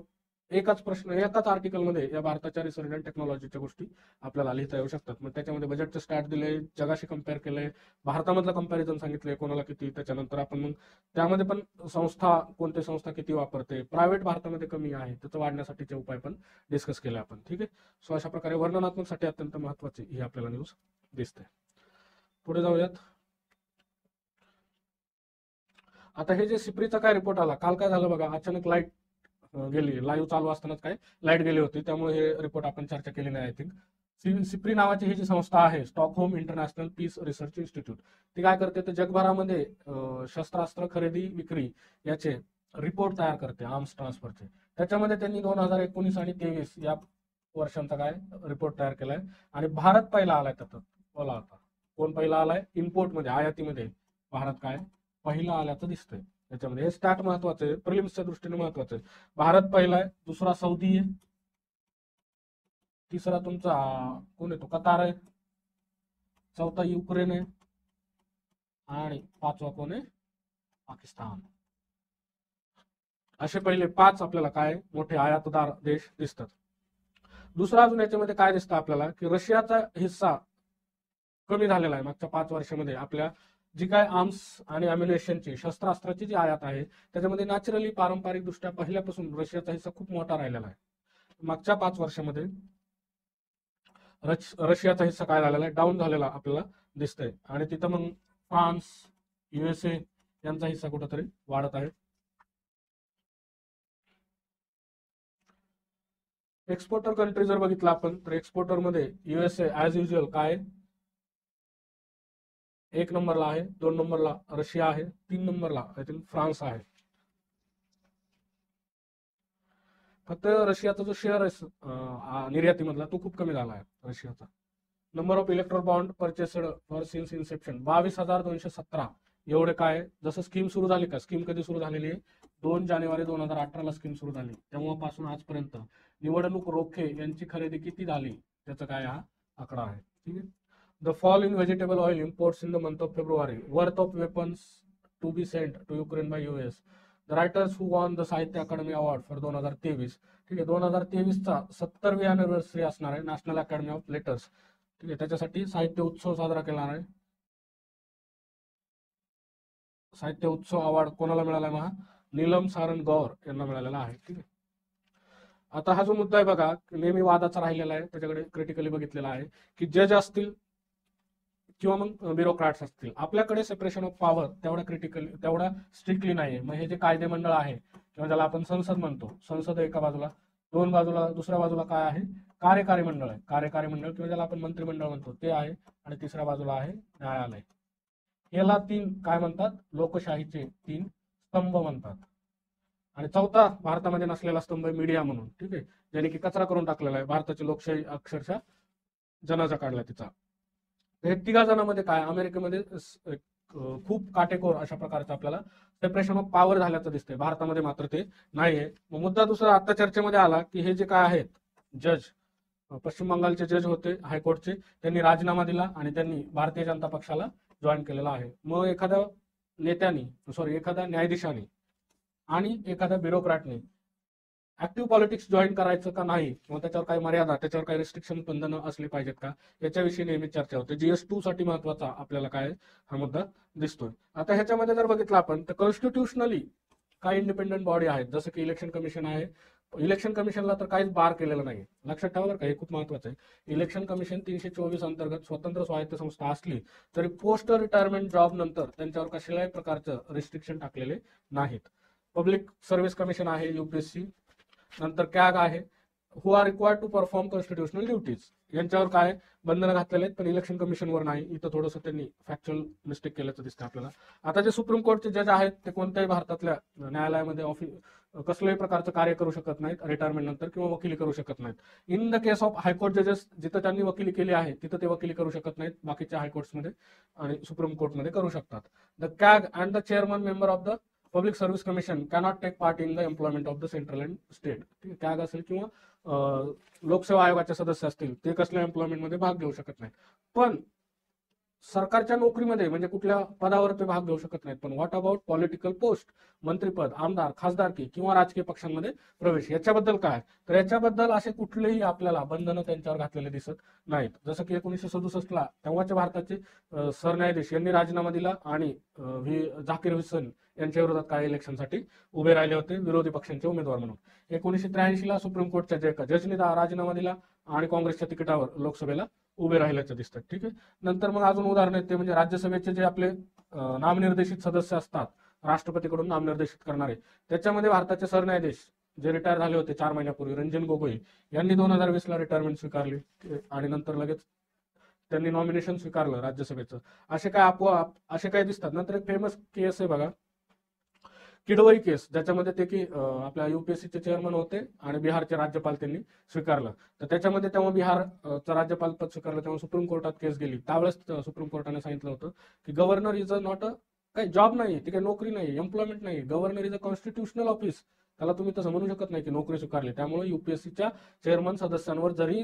एकाच आर्टिकलमध्ये या भारताच्या रिसर्च अँड टेक्नॉलॉजीच्या गोष्टी आपल्याला लिहिता येऊ शकतात. मग त्याच्यामध्ये बजेटचे स्टॅट दिले, जगाशी कम्पेअर केले, भारतामधलं कंपॅरिझन सांगितले, कोणाला किती. त्याच्यानंतर आपण मग त्यामध्ये पण कोणते संस्था किती वापरते, प्रायव्हेट भारतामध्ये कमी आहे, त्याचं वाढण्यासाठीचे उपाय पण डिस्कस केले आपण. ठीक आहे. सो अशा प्रकारे वर्णनात्मकसाठी अत्यंत महत्वाची ही आपल्याला न्यूज दिसते. पुढे जाऊयात. आता हे जे सिप्रीचा काय रिपोर्ट आला काल, काय झालं बघा, अचानक लाईट गेली, लाईव्ह चालू असतानाच काय लाईट गेली होती, त्यामुळे हे रिपोर्ट आपण चर्चा केली नाही. आय थिंक सिप्री नावाची ही जी संस्था आहे, Stockholm international peace research institute, ती काय करते तर जगभरामध्ये शस्त्रास्त्र खरेदी विक्री याचे रिपोर्ट तयार करते, आर्म्स ट्रान्सफरचे. त्याच्यामध्ये त्यांनी 2019 आणि 2023 या वर्षांचा काय रिपोर्ट तयार केलाय. आणि भारत पहिला आलाय त्यात. बोला आता कोण पहिला आलाय, इम्पोर्टमध्ये, आयातीमध्ये भारत काय पहिला आल्याचं दिसतंय. त्याच्यामध्ये हे स्टार्ट महत्वाचं आहे, प्रिलिम्सच्या दृष्टीने महत्वाचं आहे. भारत पहिला आहे, दुसरा सौदी आहे, तिसरा तुमचा कोण आहे तो कतार आहे, चौथा युक्रेन आहे, आणि 5वा कोण आहे, पाकिस्तान. असे पहिले 5 आपल्याला काय मोठे आयातदार देश दिसतात. दुसरा अजून याच्यामध्ये काय दिसतं आपल्याला, की रशियाचा हिस्सा कमी झालेला आहे मागच्या 5 वर्षामध्ये. आपल्या जी काय आर्म्स आणि अम्युनेशनची, शस्त्रास्त्राची जी आयात आहे, त्याच्यामध्ये नॅचरली पारंपरिक दृष्ट्या पहिल्यापासून रशियाचा हिस्सा खूप मोठा राहिलेला आहे. मागच्या 5 वर्षामध्ये रशियाचा हिस्सा काय झालेला आहे, डाऊन झालेला आपल्याला दिसतंय. आणि तिथं मग फ्रान्स, USA यांचा हिस्सा कुठंतरी वाढत आहे. एक्सपोर्टर कंट्री जर बघितलं आपण, तर एक्सपोर्टर मध्ये USA ऍज युजल काय 1 नंबरला आहे, 2 नंबरला रशिया आहे, 3 नंबरला आय थिंक फ्रान्स आहे. फक्त रशियाचा जो शेअर आहे निर्यातीमधला, तो खूप कमी झाला आहे रशियाचा. Number of Electral bond purchased for since Inception 22,217 एवढे काय. जसं स्कीम सुरू झाली का, स्कीम कधी सुरू झालेली आहे, 2 जानेवारी 2018ला स्कीम सुरू झाली. तेव्हापासून आजपर्यंत निवडणूक रोखे यांची खरेदी किती झाली, त्याचा काय हा आकडा आहे. ठीक आहे. The fall in vegetable oil imports in the month of February, worth of weapons to be sent to Ukraine by US. The writers who won the Sahitya Akademi award for 2023. ठीक आहे. 2023चा 70वी अॅनिव्हर्सरी असणार आहे नॅशनल अकॅडमी ऑफ लेटर्स. ठीक आहे. त्याच्यासाठी साहित्य उत्सव साजरा केला आहे. साहित्य उत्सव अवॉर्ड कोणाला मिळाला आहे, नीलम सारन गौर यांना मिळालेला आहे. ठीक आहे. आता हा जो मुद्दा आहे बघा, नेहमी वादाचा राहिलेला आहे, त्याच्याकडे क्रिटिकली बघितलेला आहे, की जज असतील किंवा मग ब्युरोक्रॅट्स असतील, आपल्याकडे सेपरेशन ऑफ पॉवर तेवढा स्ट्रिक्टली नाहीये. मग हे जे कायदे मंडळ आहे किंवा ज्याला आपण संसद म्हणतो, संसद एका बाजूला, दुसऱ्या बाजूला काय आहे, कार्यकारी मंडळ आहे. कार्यकारी मंडळ किंवा ज्याला आपण मंत्रिमंडळ म्हणतो ते आहे. आणि तिसऱ्या बाजूला आहे न्यायालय. याला 3 काय म्हणतात, लोकशाहीचे 3 स्तंभ म्हणतात. आणि चौथा भारतामध्ये नसलेला स्तंभ मीडिया म्हणून. ठीक आहे. ज्याने की कचरा करून टाकलेला आहे भारताची लोकशाही, अक्षरशः जनाजा काढला तिचा. हे 3 जणांमध्ये काय, अमेरिकेमध्ये खूप काटेकोर अशा प्रकारचं आपल्याला सेपरेशन ऑफ पॉवर झाल्याचं दिसतंय, भारतामध्ये मात्र ते नाहीये. मग मुद्दा दुसरा आता चर्चेमध्ये आला, की हे जे काय आहेत जज, पश्चिम बंगालचे जज होते हायकोर्टचे, त्यांनी राजीनामा दिला आणि त्यांनी भारतीय जनता पक्षाला जॉईन केलेला आहे. मग एखाद्या न्यायाधीशाने आणि एखाद्या ब्युरोक्रॅटने ऍक्टिव्ह पॉलिटिक्स जॉईन करायचं का नाही, किंवा त्याच्यावर काही मर्यादा, त्याच्यावर काही रिस्ट्रिक्शन बंधनं असली पाहिजेत का, याच्याविषयी नेहमी चर्चा होते. GS2 साठी महत्वाचा आपल्याला काय हा मुद्दा दिसतोय. आता ह्याच्यामध्ये जर बघितलं आपण तर कॉन्स्टिट्युशनली काही इंडिपेंडंट बॉडी आहेत, जसं की इलेक्शन कमिशन आहे. इलेक्शन कमिशनला तर काहीच बार केलेलं नाही, लक्षात ठेवा बरं का, हे खूप महत्वाचं आहे. इलेक्शन कमिशन 324 अंतर्गत स्वतंत्र स्वायत्त संस्था असली तरी पोस्ट रिटायरमेंट जॉब नंतर त्यांच्यावर कसल्याही प्रकारचं रिस्ट्रिक्शन टाकलेले नाहीत. पब्लिक सर्व्हिस कमिशन आहे UPSC, नंतर कॅग आहे, who are required to perform constitutional duties, यांच्यावर काय बंधनं घातलेले आहेत, पण इलेक्शन कमिशनवर नाही. इथं थोडंसं त्यांनी फॅक्च्युअल मिस्टेक केल्याचं दिसतं आपल्याला. आता जे सुप्रीम कोर्टचे जज आहेत ते कोणत्याही भारतातल्या न्यायालयामध्ये कसल्याही प्रकारचं कार्य करू शकत नाहीत रिटायरमेंट नंतर, किंवा वकिली करू शकत नाहीत. In the case of high court जजेस, जिथं त्यांनी वकिली केली आहे तिथं ते वकिली करू शकत नाहीत, बाकीच्या हायकोर्ट्समध्ये आणि सुप्रीम कोर्टमध्ये करू शकतात. The CAG and the chairman member of the public service commission cannot take part in the employment of the central and state. CAG असेल किंवा लोकसेवा आयोगाचे सदस्य असतील ते कसल्या एम्प्लॉयमेंटमध्ये भाग घेऊ शकत नाहीत. पण सरकारच्या नोकरीमध्ये म्हणजे कुठल्या पदावर ते भाग घेऊ शकत नाहीत. पण व्हॉट अबाउट पॉलिटिकल पोस्ट, मंत्रीपद, आमदार, खासदारकी किंवा राजकीय पक्षांमध्ये प्रवेश, याच्याबद्दल काय, तर याच्याबद्दल असे कुठलेही आपल्याला बंधनं त्यांच्यावर घातलेले दिसत नाहीत. जसं की 1967ला तेव्हाचे भारताचे सरन्यायाधीश यांनी राजीनामा दिला आणि झाकीर हुसेन यांच्या विरोधात काय इलेक्शनसाठी उभे राहिले होते विरोधी पक्षांचे उमेदवार म्हणून. 1983ला सुप्रीम कोर्टच्या जजनी राजीनामा दिला आणि काँग्रेसच्या तिकिटावर लोकसभेला उभे राहिल्याचं दिसतात. ठीक आहे. नंतर मग अजून उदाहरण आहेत ते म्हणजे राज्यसभेचे जे आपले नामनिर्देशित सदस्य असतात, राष्ट्रपतीकडून नामनिर्देशित करणारे, त्याच्यामध्ये भारताचे सरन्यायाधीश जे रिटायर झाले होते 4 महिन्यापूर्वी, रंजन गोगोई यांनी 2020ला रिटायरमेंट स्वीकारली आणि नंतर लगेच त्यांनी नॉमिनेशन स्वीकारलं राज्यसभेचं. असे काय दिसतात. नंतर एक फेमस केस आहे बघा, किडवई केस, ज्याच्यामध्ये ते की आपल्या UPSCचे चेअरमन होते आणि बिहारचे राज्यपाल त्यांनी स्वीकारलं. तर त्याच्यामध्ये तेव्हा बिहारचं राज्यपाल पद स्वीकारलं तेव्हा सुप्रीम कोर्टात केस गेली. त्यावेळेस सुप्रीम कोर्टाने सांगितलं होतं की governor is a not a काही जॉब नाही, ती काही नोकरी नाही, एम्प्लॉयमेंट नाही. Governor is a constitutional office, त्याला तुम्ही तसं म्हणू शकत नाही की नोकरी स्वीकारली. त्यामुळे UPSCच्या चेअरमन सदस्यांवर जरी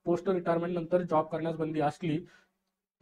पोस्ट रिटायरमेंट नंतर जॉब करण्यास बंदी असली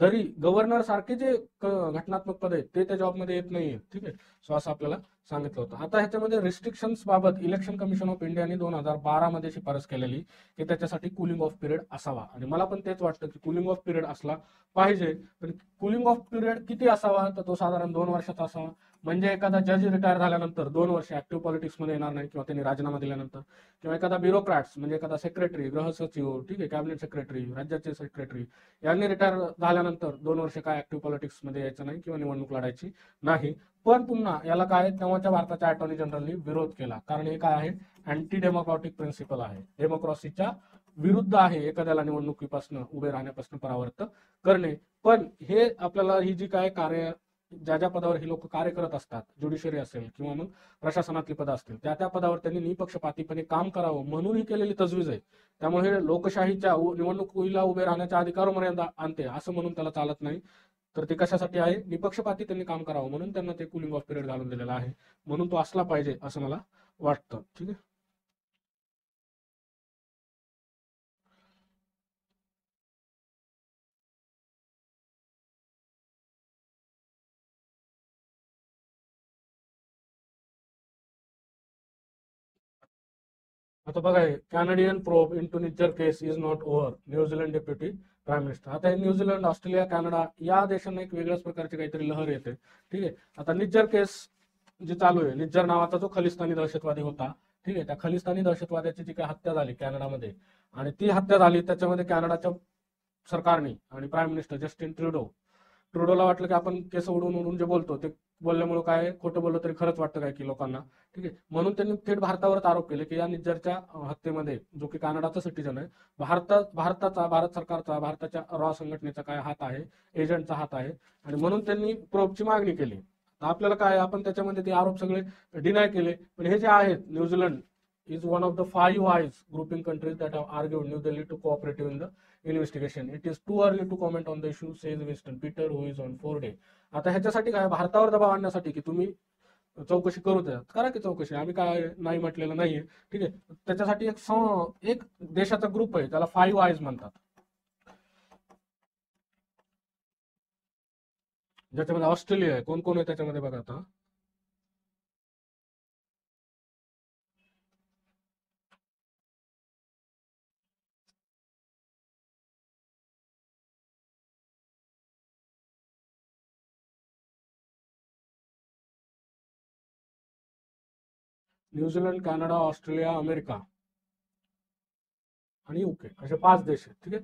तरी गव्हर्नर सारखे जे घटनात्मक पद आहेत ते त्या जॉबमध्ये येत नाहीये. ठीक आहे. सो असं आपल्याला सांगितलं होतं. आता ह्याच्यामध्ये रिस्ट्रिक्शन्स बाबत इलेक्शन कमिशन ऑफ इंडियाने 2012 मध्ये शिफारस केलेली की त्याच्यासाठी कुलिंग ऑफ पिरियड असावा, आणि मला पण तेच वाटतं की कुलिंग ऑफ पिरियड असला पाहिजे. पण कुलिंग ऑफ पिरियड किती असावा, तर तो साधारण 2 वर्षाचा असावा. म्हणजे एखादा जज रिटायर झाल्यानंतर 2 वर्ष ऍक्टिव्ह पॉलिटिक्समध्ये येणार नाही, किंवा त्यांनी राजीनामा दिल्यानंतर, किंवा एखादा ब्युरोक्रॅट्स म्हणजे एखादा सेक्रेटरी, गृह सचिव, ठीक आहे, कॅबिनेट सेक्रेटरी, राज्याचे सेक्रेटरी यांनी रिटायर झाल्यानंतर 2 वर्ष काय ऍक्टिव्ह पॉलिटिक्समध्ये यायचं नाही किंवा निवडणूक लढायची नाही. पण पुन्हा याला काय तेव्हाच्या भारताच्या अटॉर्नी जनरलनी विरोध केला, कारण हे काय आहे, अँटी डेमोक्रॅटिक प्रिन्सिपल आहे, डेमोक्रॉसीच्या विरुद्ध आहे एखाद्याला निवडणुकीपासून उभे राहण्यापासून परावर्त करणे. पण हे आपल्याला ही जी काय कार्य ज्या पदावर हे लोक कार्य करत असतात, ज्युडिशरी असेल किंवा मग प्रशासनातली पदं असतील, त्या पदावर त्यांनी निपक्षपातीपणे काम करावं म्हणून ही केलेली तजवीज आहे. त्यामुळे हे लोकशाहीच्या निवडणुकीला उभे राहण्याच्या अधिकार मर्यादा आणते असं म्हणून त्याला चालत नाही. तर ते कशासाठी आहे, निपक्षपाती त्यांनी काम करावं म्हणून त्यांना ते कुलिंग ऑफ पिरियड घालून दिलेला आहे, म्हणून तो असला पाहिजे असं मला वाटतं. ठीक आहे. आता बघा, Canadian probe into Nijjar case is not over, New Zealand deputy prime minister. आता हे न्यूझीलंड, ऑस्ट्रेलिया, कॅनडा या देशांना एक वेगळ्याच प्रकारची काहीतरी लहर येते. ठीक आहे. आता निज्जर केस जी चालू आहे, निज्जर नावाचा जो खलिस्तानी दहशतवादी होता, ठीक आहे, त्या खलिस्तानी दहशतवाद्याची जी काही हत्या झाली कॅनडामध्ये, आणि ती हत्या झाली त्याच्यामध्ये कॅनडाच्या सरकारने आणि प्राईम मिनिस्टर जस्टिन ट्रुडोला वाटलं की आपण केस उडून उडून जे बोलतो ते बोलल्यामुळे काय, खोटं बोललं तरी खरंच वाटतं काय की लोकांना. ठीक आहे. म्हणून त्यांनी थेट भारतावरच आरोप केले की या निज्जरच्या हत्येमध्ये, जो की कॅनडाचा सिटीजन आहे, भारत सरकारचा, भारताच्या रॉ संघटनेचा काय हात आहे, एजंटचा हात आहे, आणि म्हणून त्यांनी प्रोबची मागणी केली. आपल्याला काय, आपण त्याच्यामध्ये ते आरोप सगळे डिनाय केले. पण हे जे आहेत, New Zealand is one of the 5 eyes grouping countries that have argued New Delhi to cooperate in the investigation. It is too early to comment on the issue, says Winston Peter, who is on 4 day. आता ह्याच्यासाठी काय, भारतावर दबाव आणण्यासाठी की तुम्ही चौकशी करू द्या, करा की चौकशी, आम्ही काय नाही म्हटलेलं नाहीये. ठीक आहे, त्याच्यासाठी एक देशाचा ग्रुप आहे, त्याला 5 आयज म्हणतात, ज्याच्यामध्ये ऑस्ट्रेलिया आहे. कोण कोण आहे त्याच्यामध्ये बघा आता. न्यूझीलंड, कॅनडा, ऑस्ट्रेलिया, अमेरिका आणि युके, असे 5 देश आहेत. ठीक आहे,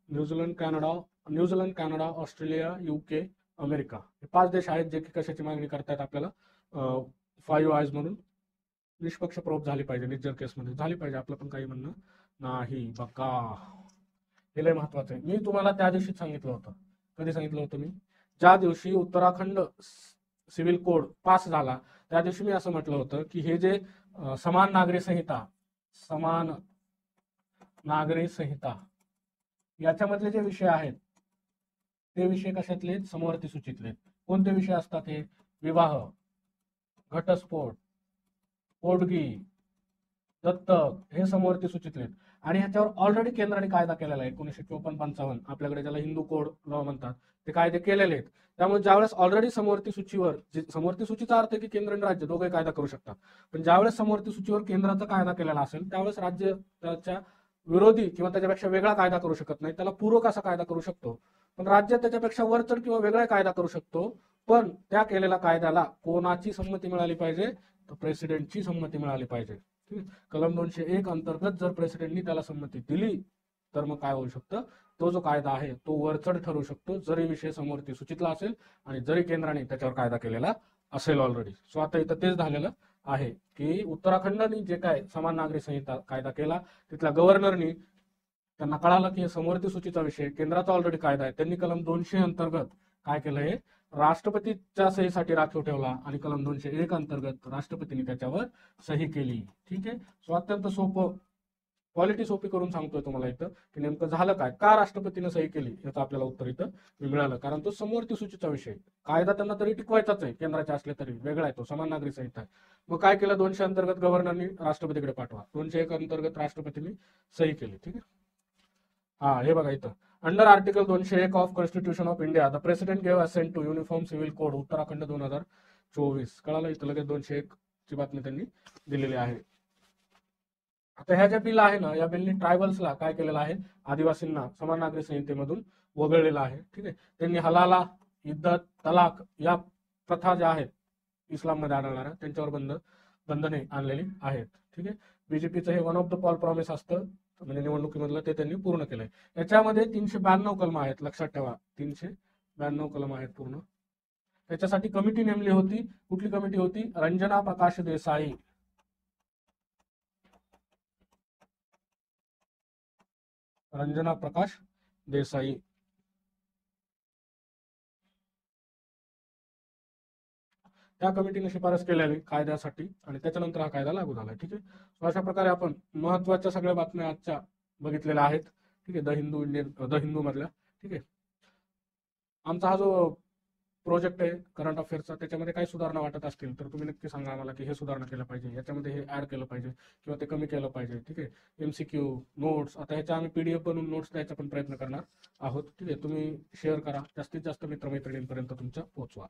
New Zealand, Canada, Australia, UK, America, हे 5 देश आहेत जे की कशाची मागणी करतायत आपल्याला, 5 आयज म्हणून. निष्पक्ष प्रोब झाली पाहिजे, निर्जर केसमध्ये झाली पाहिजे, आपलं पण काही म्हणणं नाही. बघा, हे लय महत्वाचं आहे. मी तुम्हाला त्या दिवशी सांगितलं होतं. कधी सांगितलं होतं मी? ज्या दिवशी उत्तराखंड सिव्हिल कोड पास झाला त्या दिवशी मी असं म्हटलं होतं की हे जे समान नागरी संहिता याच्यामधले जे विषय आहेत ते विषय कशातले? समवर्ती सूचीतले. कोणते विषय असतात हे? विवाह, घटस्फोट, पोटगी, दत्तक, हे समवर्ती सूचीतले. आणि ह्याच्यावर ऑलरेडी केंद्राने कायदा केलेला आहे 1954-55, आपल्याकडे ज्याला हिंदू कोड लॉ म्हणतात, ते कायदे केलेले आहेत. त्यामुळे ज्यावेळेस ऑलरेडी समवर्ती सूचीवर, समवर्ती सूचीचा अर्थ की केंद्र आणि राज्य दोघे कायदा करू शकतात, पण ज्यावेळेस समवर्ती सूचीवर केंद्राचा कायदा केलेला असेल त्यावेळेस राज्य त्याच्या विरोधी किंवा त्याच्यापेक्षा वेगळा कायदा करू शकत नाही, त्याला पूरक असा कायदा करू शकतो. पण राज्य त्याच्यापेक्षा वरचढ किंवा वेगळा कायदा करू शकतो, पण त्या केलेल्या कायद्याला कोणाची संमती मिळाली पाहिजे? तर प्रेसिडेंटची संमती मिळाली पाहिजे. कलम 201 अंतर्गत जर प्रेसिडेंटनी त्याला संमती दिली तर मग काय होऊ शकतं? तो जो कायदा आहे तो वरचढ ठरू शकतो, जरी विषय समवर्ती सूचीतला असेल आणि जरी केंद्राने त्याच्यावर कायदा केलेला असेल ऑलरेडी. सो आता इथं तेच झालेलं आहे की उत्तराखंडने जे काय समान नागरी संहिता कायदा केला, तिथल्या गव्हर्नरनी त्यांना कळालं की समवर्ती सूचीचा विषय केंद्राचा ऑलरेडी कायदा आहे, त्यांनी कलम 200 अंतर्गत काय केलं? हे राष्ट्रपतीच्या सहीसाठी राखीव ठेवला आणि कलम 201 अंतर्गत राष्ट्रपतींनी त्याच्यावर सही केली. ठीक आहे, सो अत्यंत सोपं, क्वालिटी सोपी करून सांगतोय तुम्हाला इथं की नेमकं झालं काय, का राष्ट्रपतीने सही केली, याचं आपल्याला उत्तर इथं मिळालं. कारण तो समवर्ती सूचीचा विषय, कायदा त्यांना तरी टिकवायचाच आहे, केंद्राचे असले तरी, वेगळा आहे तो, समान नागरी संहिता आहे. मग काय केलं? 200 अंतर्गत गव्हर्नरनी राष्ट्रपतीकडे पाठवा, 201 अंतर्गत राष्ट्रपतींनी सही केली. ठीक आहे, हा हे बघा इथं, under article 201 of constitution of India the president gave assent to uniform civil code Uttarakhand 2024. कळालं इथं लगेच 201 ची बातमी त्यांनी दिलेली आहे. आता ह्या ज्या बिल आहे ना, या बिलनी ट्रायबल्सला काय केलेलं आहे? आदिवासींना समान नागरी संहितेमधून वगळलेलं आहे. ठीक आहे, त्यांनी हलाला, इद्दत, तलाक या प्रथा ज्या आहेत इस्लाममध्ये आढळणाऱ्या त्यांच्यावर बंधने आणलेली आहेत. ठीक आहे, बीजेपीचं हे one of the Paul promise असतं, म्हणजे निवडणुकीमधलं, ते त्यांनी पूर्ण केलंय. याच्यामध्ये 392 कलम आहेत, लक्षात ठेवा, 392 कलम आहेत पूर्ण. त्याच्यासाठी कमिटी नेमली होती. कुठली कमिटी होती? रंजना प्रकाश देसाई. रंजना प्रकाश देसाई त्या कमिटीने शिफारस केलेली कायद्यासाठी आणि त्याच्यानंतर हा कायदा लागू झाला. ठीक आहे, सो अशा प्रकारे आपण महत्वाच्या सगळ्या बातम्या आजच्या बघितलेल्या आहेत. ठीक आहे, द हिंदू मधल्या. ठीक आहे, आमचा हा जो प्रोजेक्ट आहे करंट अफेअर्सचा, त्याच्यामध्ये काही सुधारणा वाटत असतील तर तुम्ही नक्की सांगा आम्हाला की हे सुधारणा केलं पाहिजे, याच्यामध्ये हे ऍड केलं पाहिजे किंवा ते कमी केलं पाहिजे. ठीक आहे, MCQ नोट्स, आता ह्याच्या आम्ही PDF बनवून नोट्स द्यायचा पण प्रयत्न करणार आहोत. ठीक आहे, तुम्ही शेअर करा, जास्तीत जास्त मित्रमैत्रिणींपर्यंत तुमच्या पोहोचवा.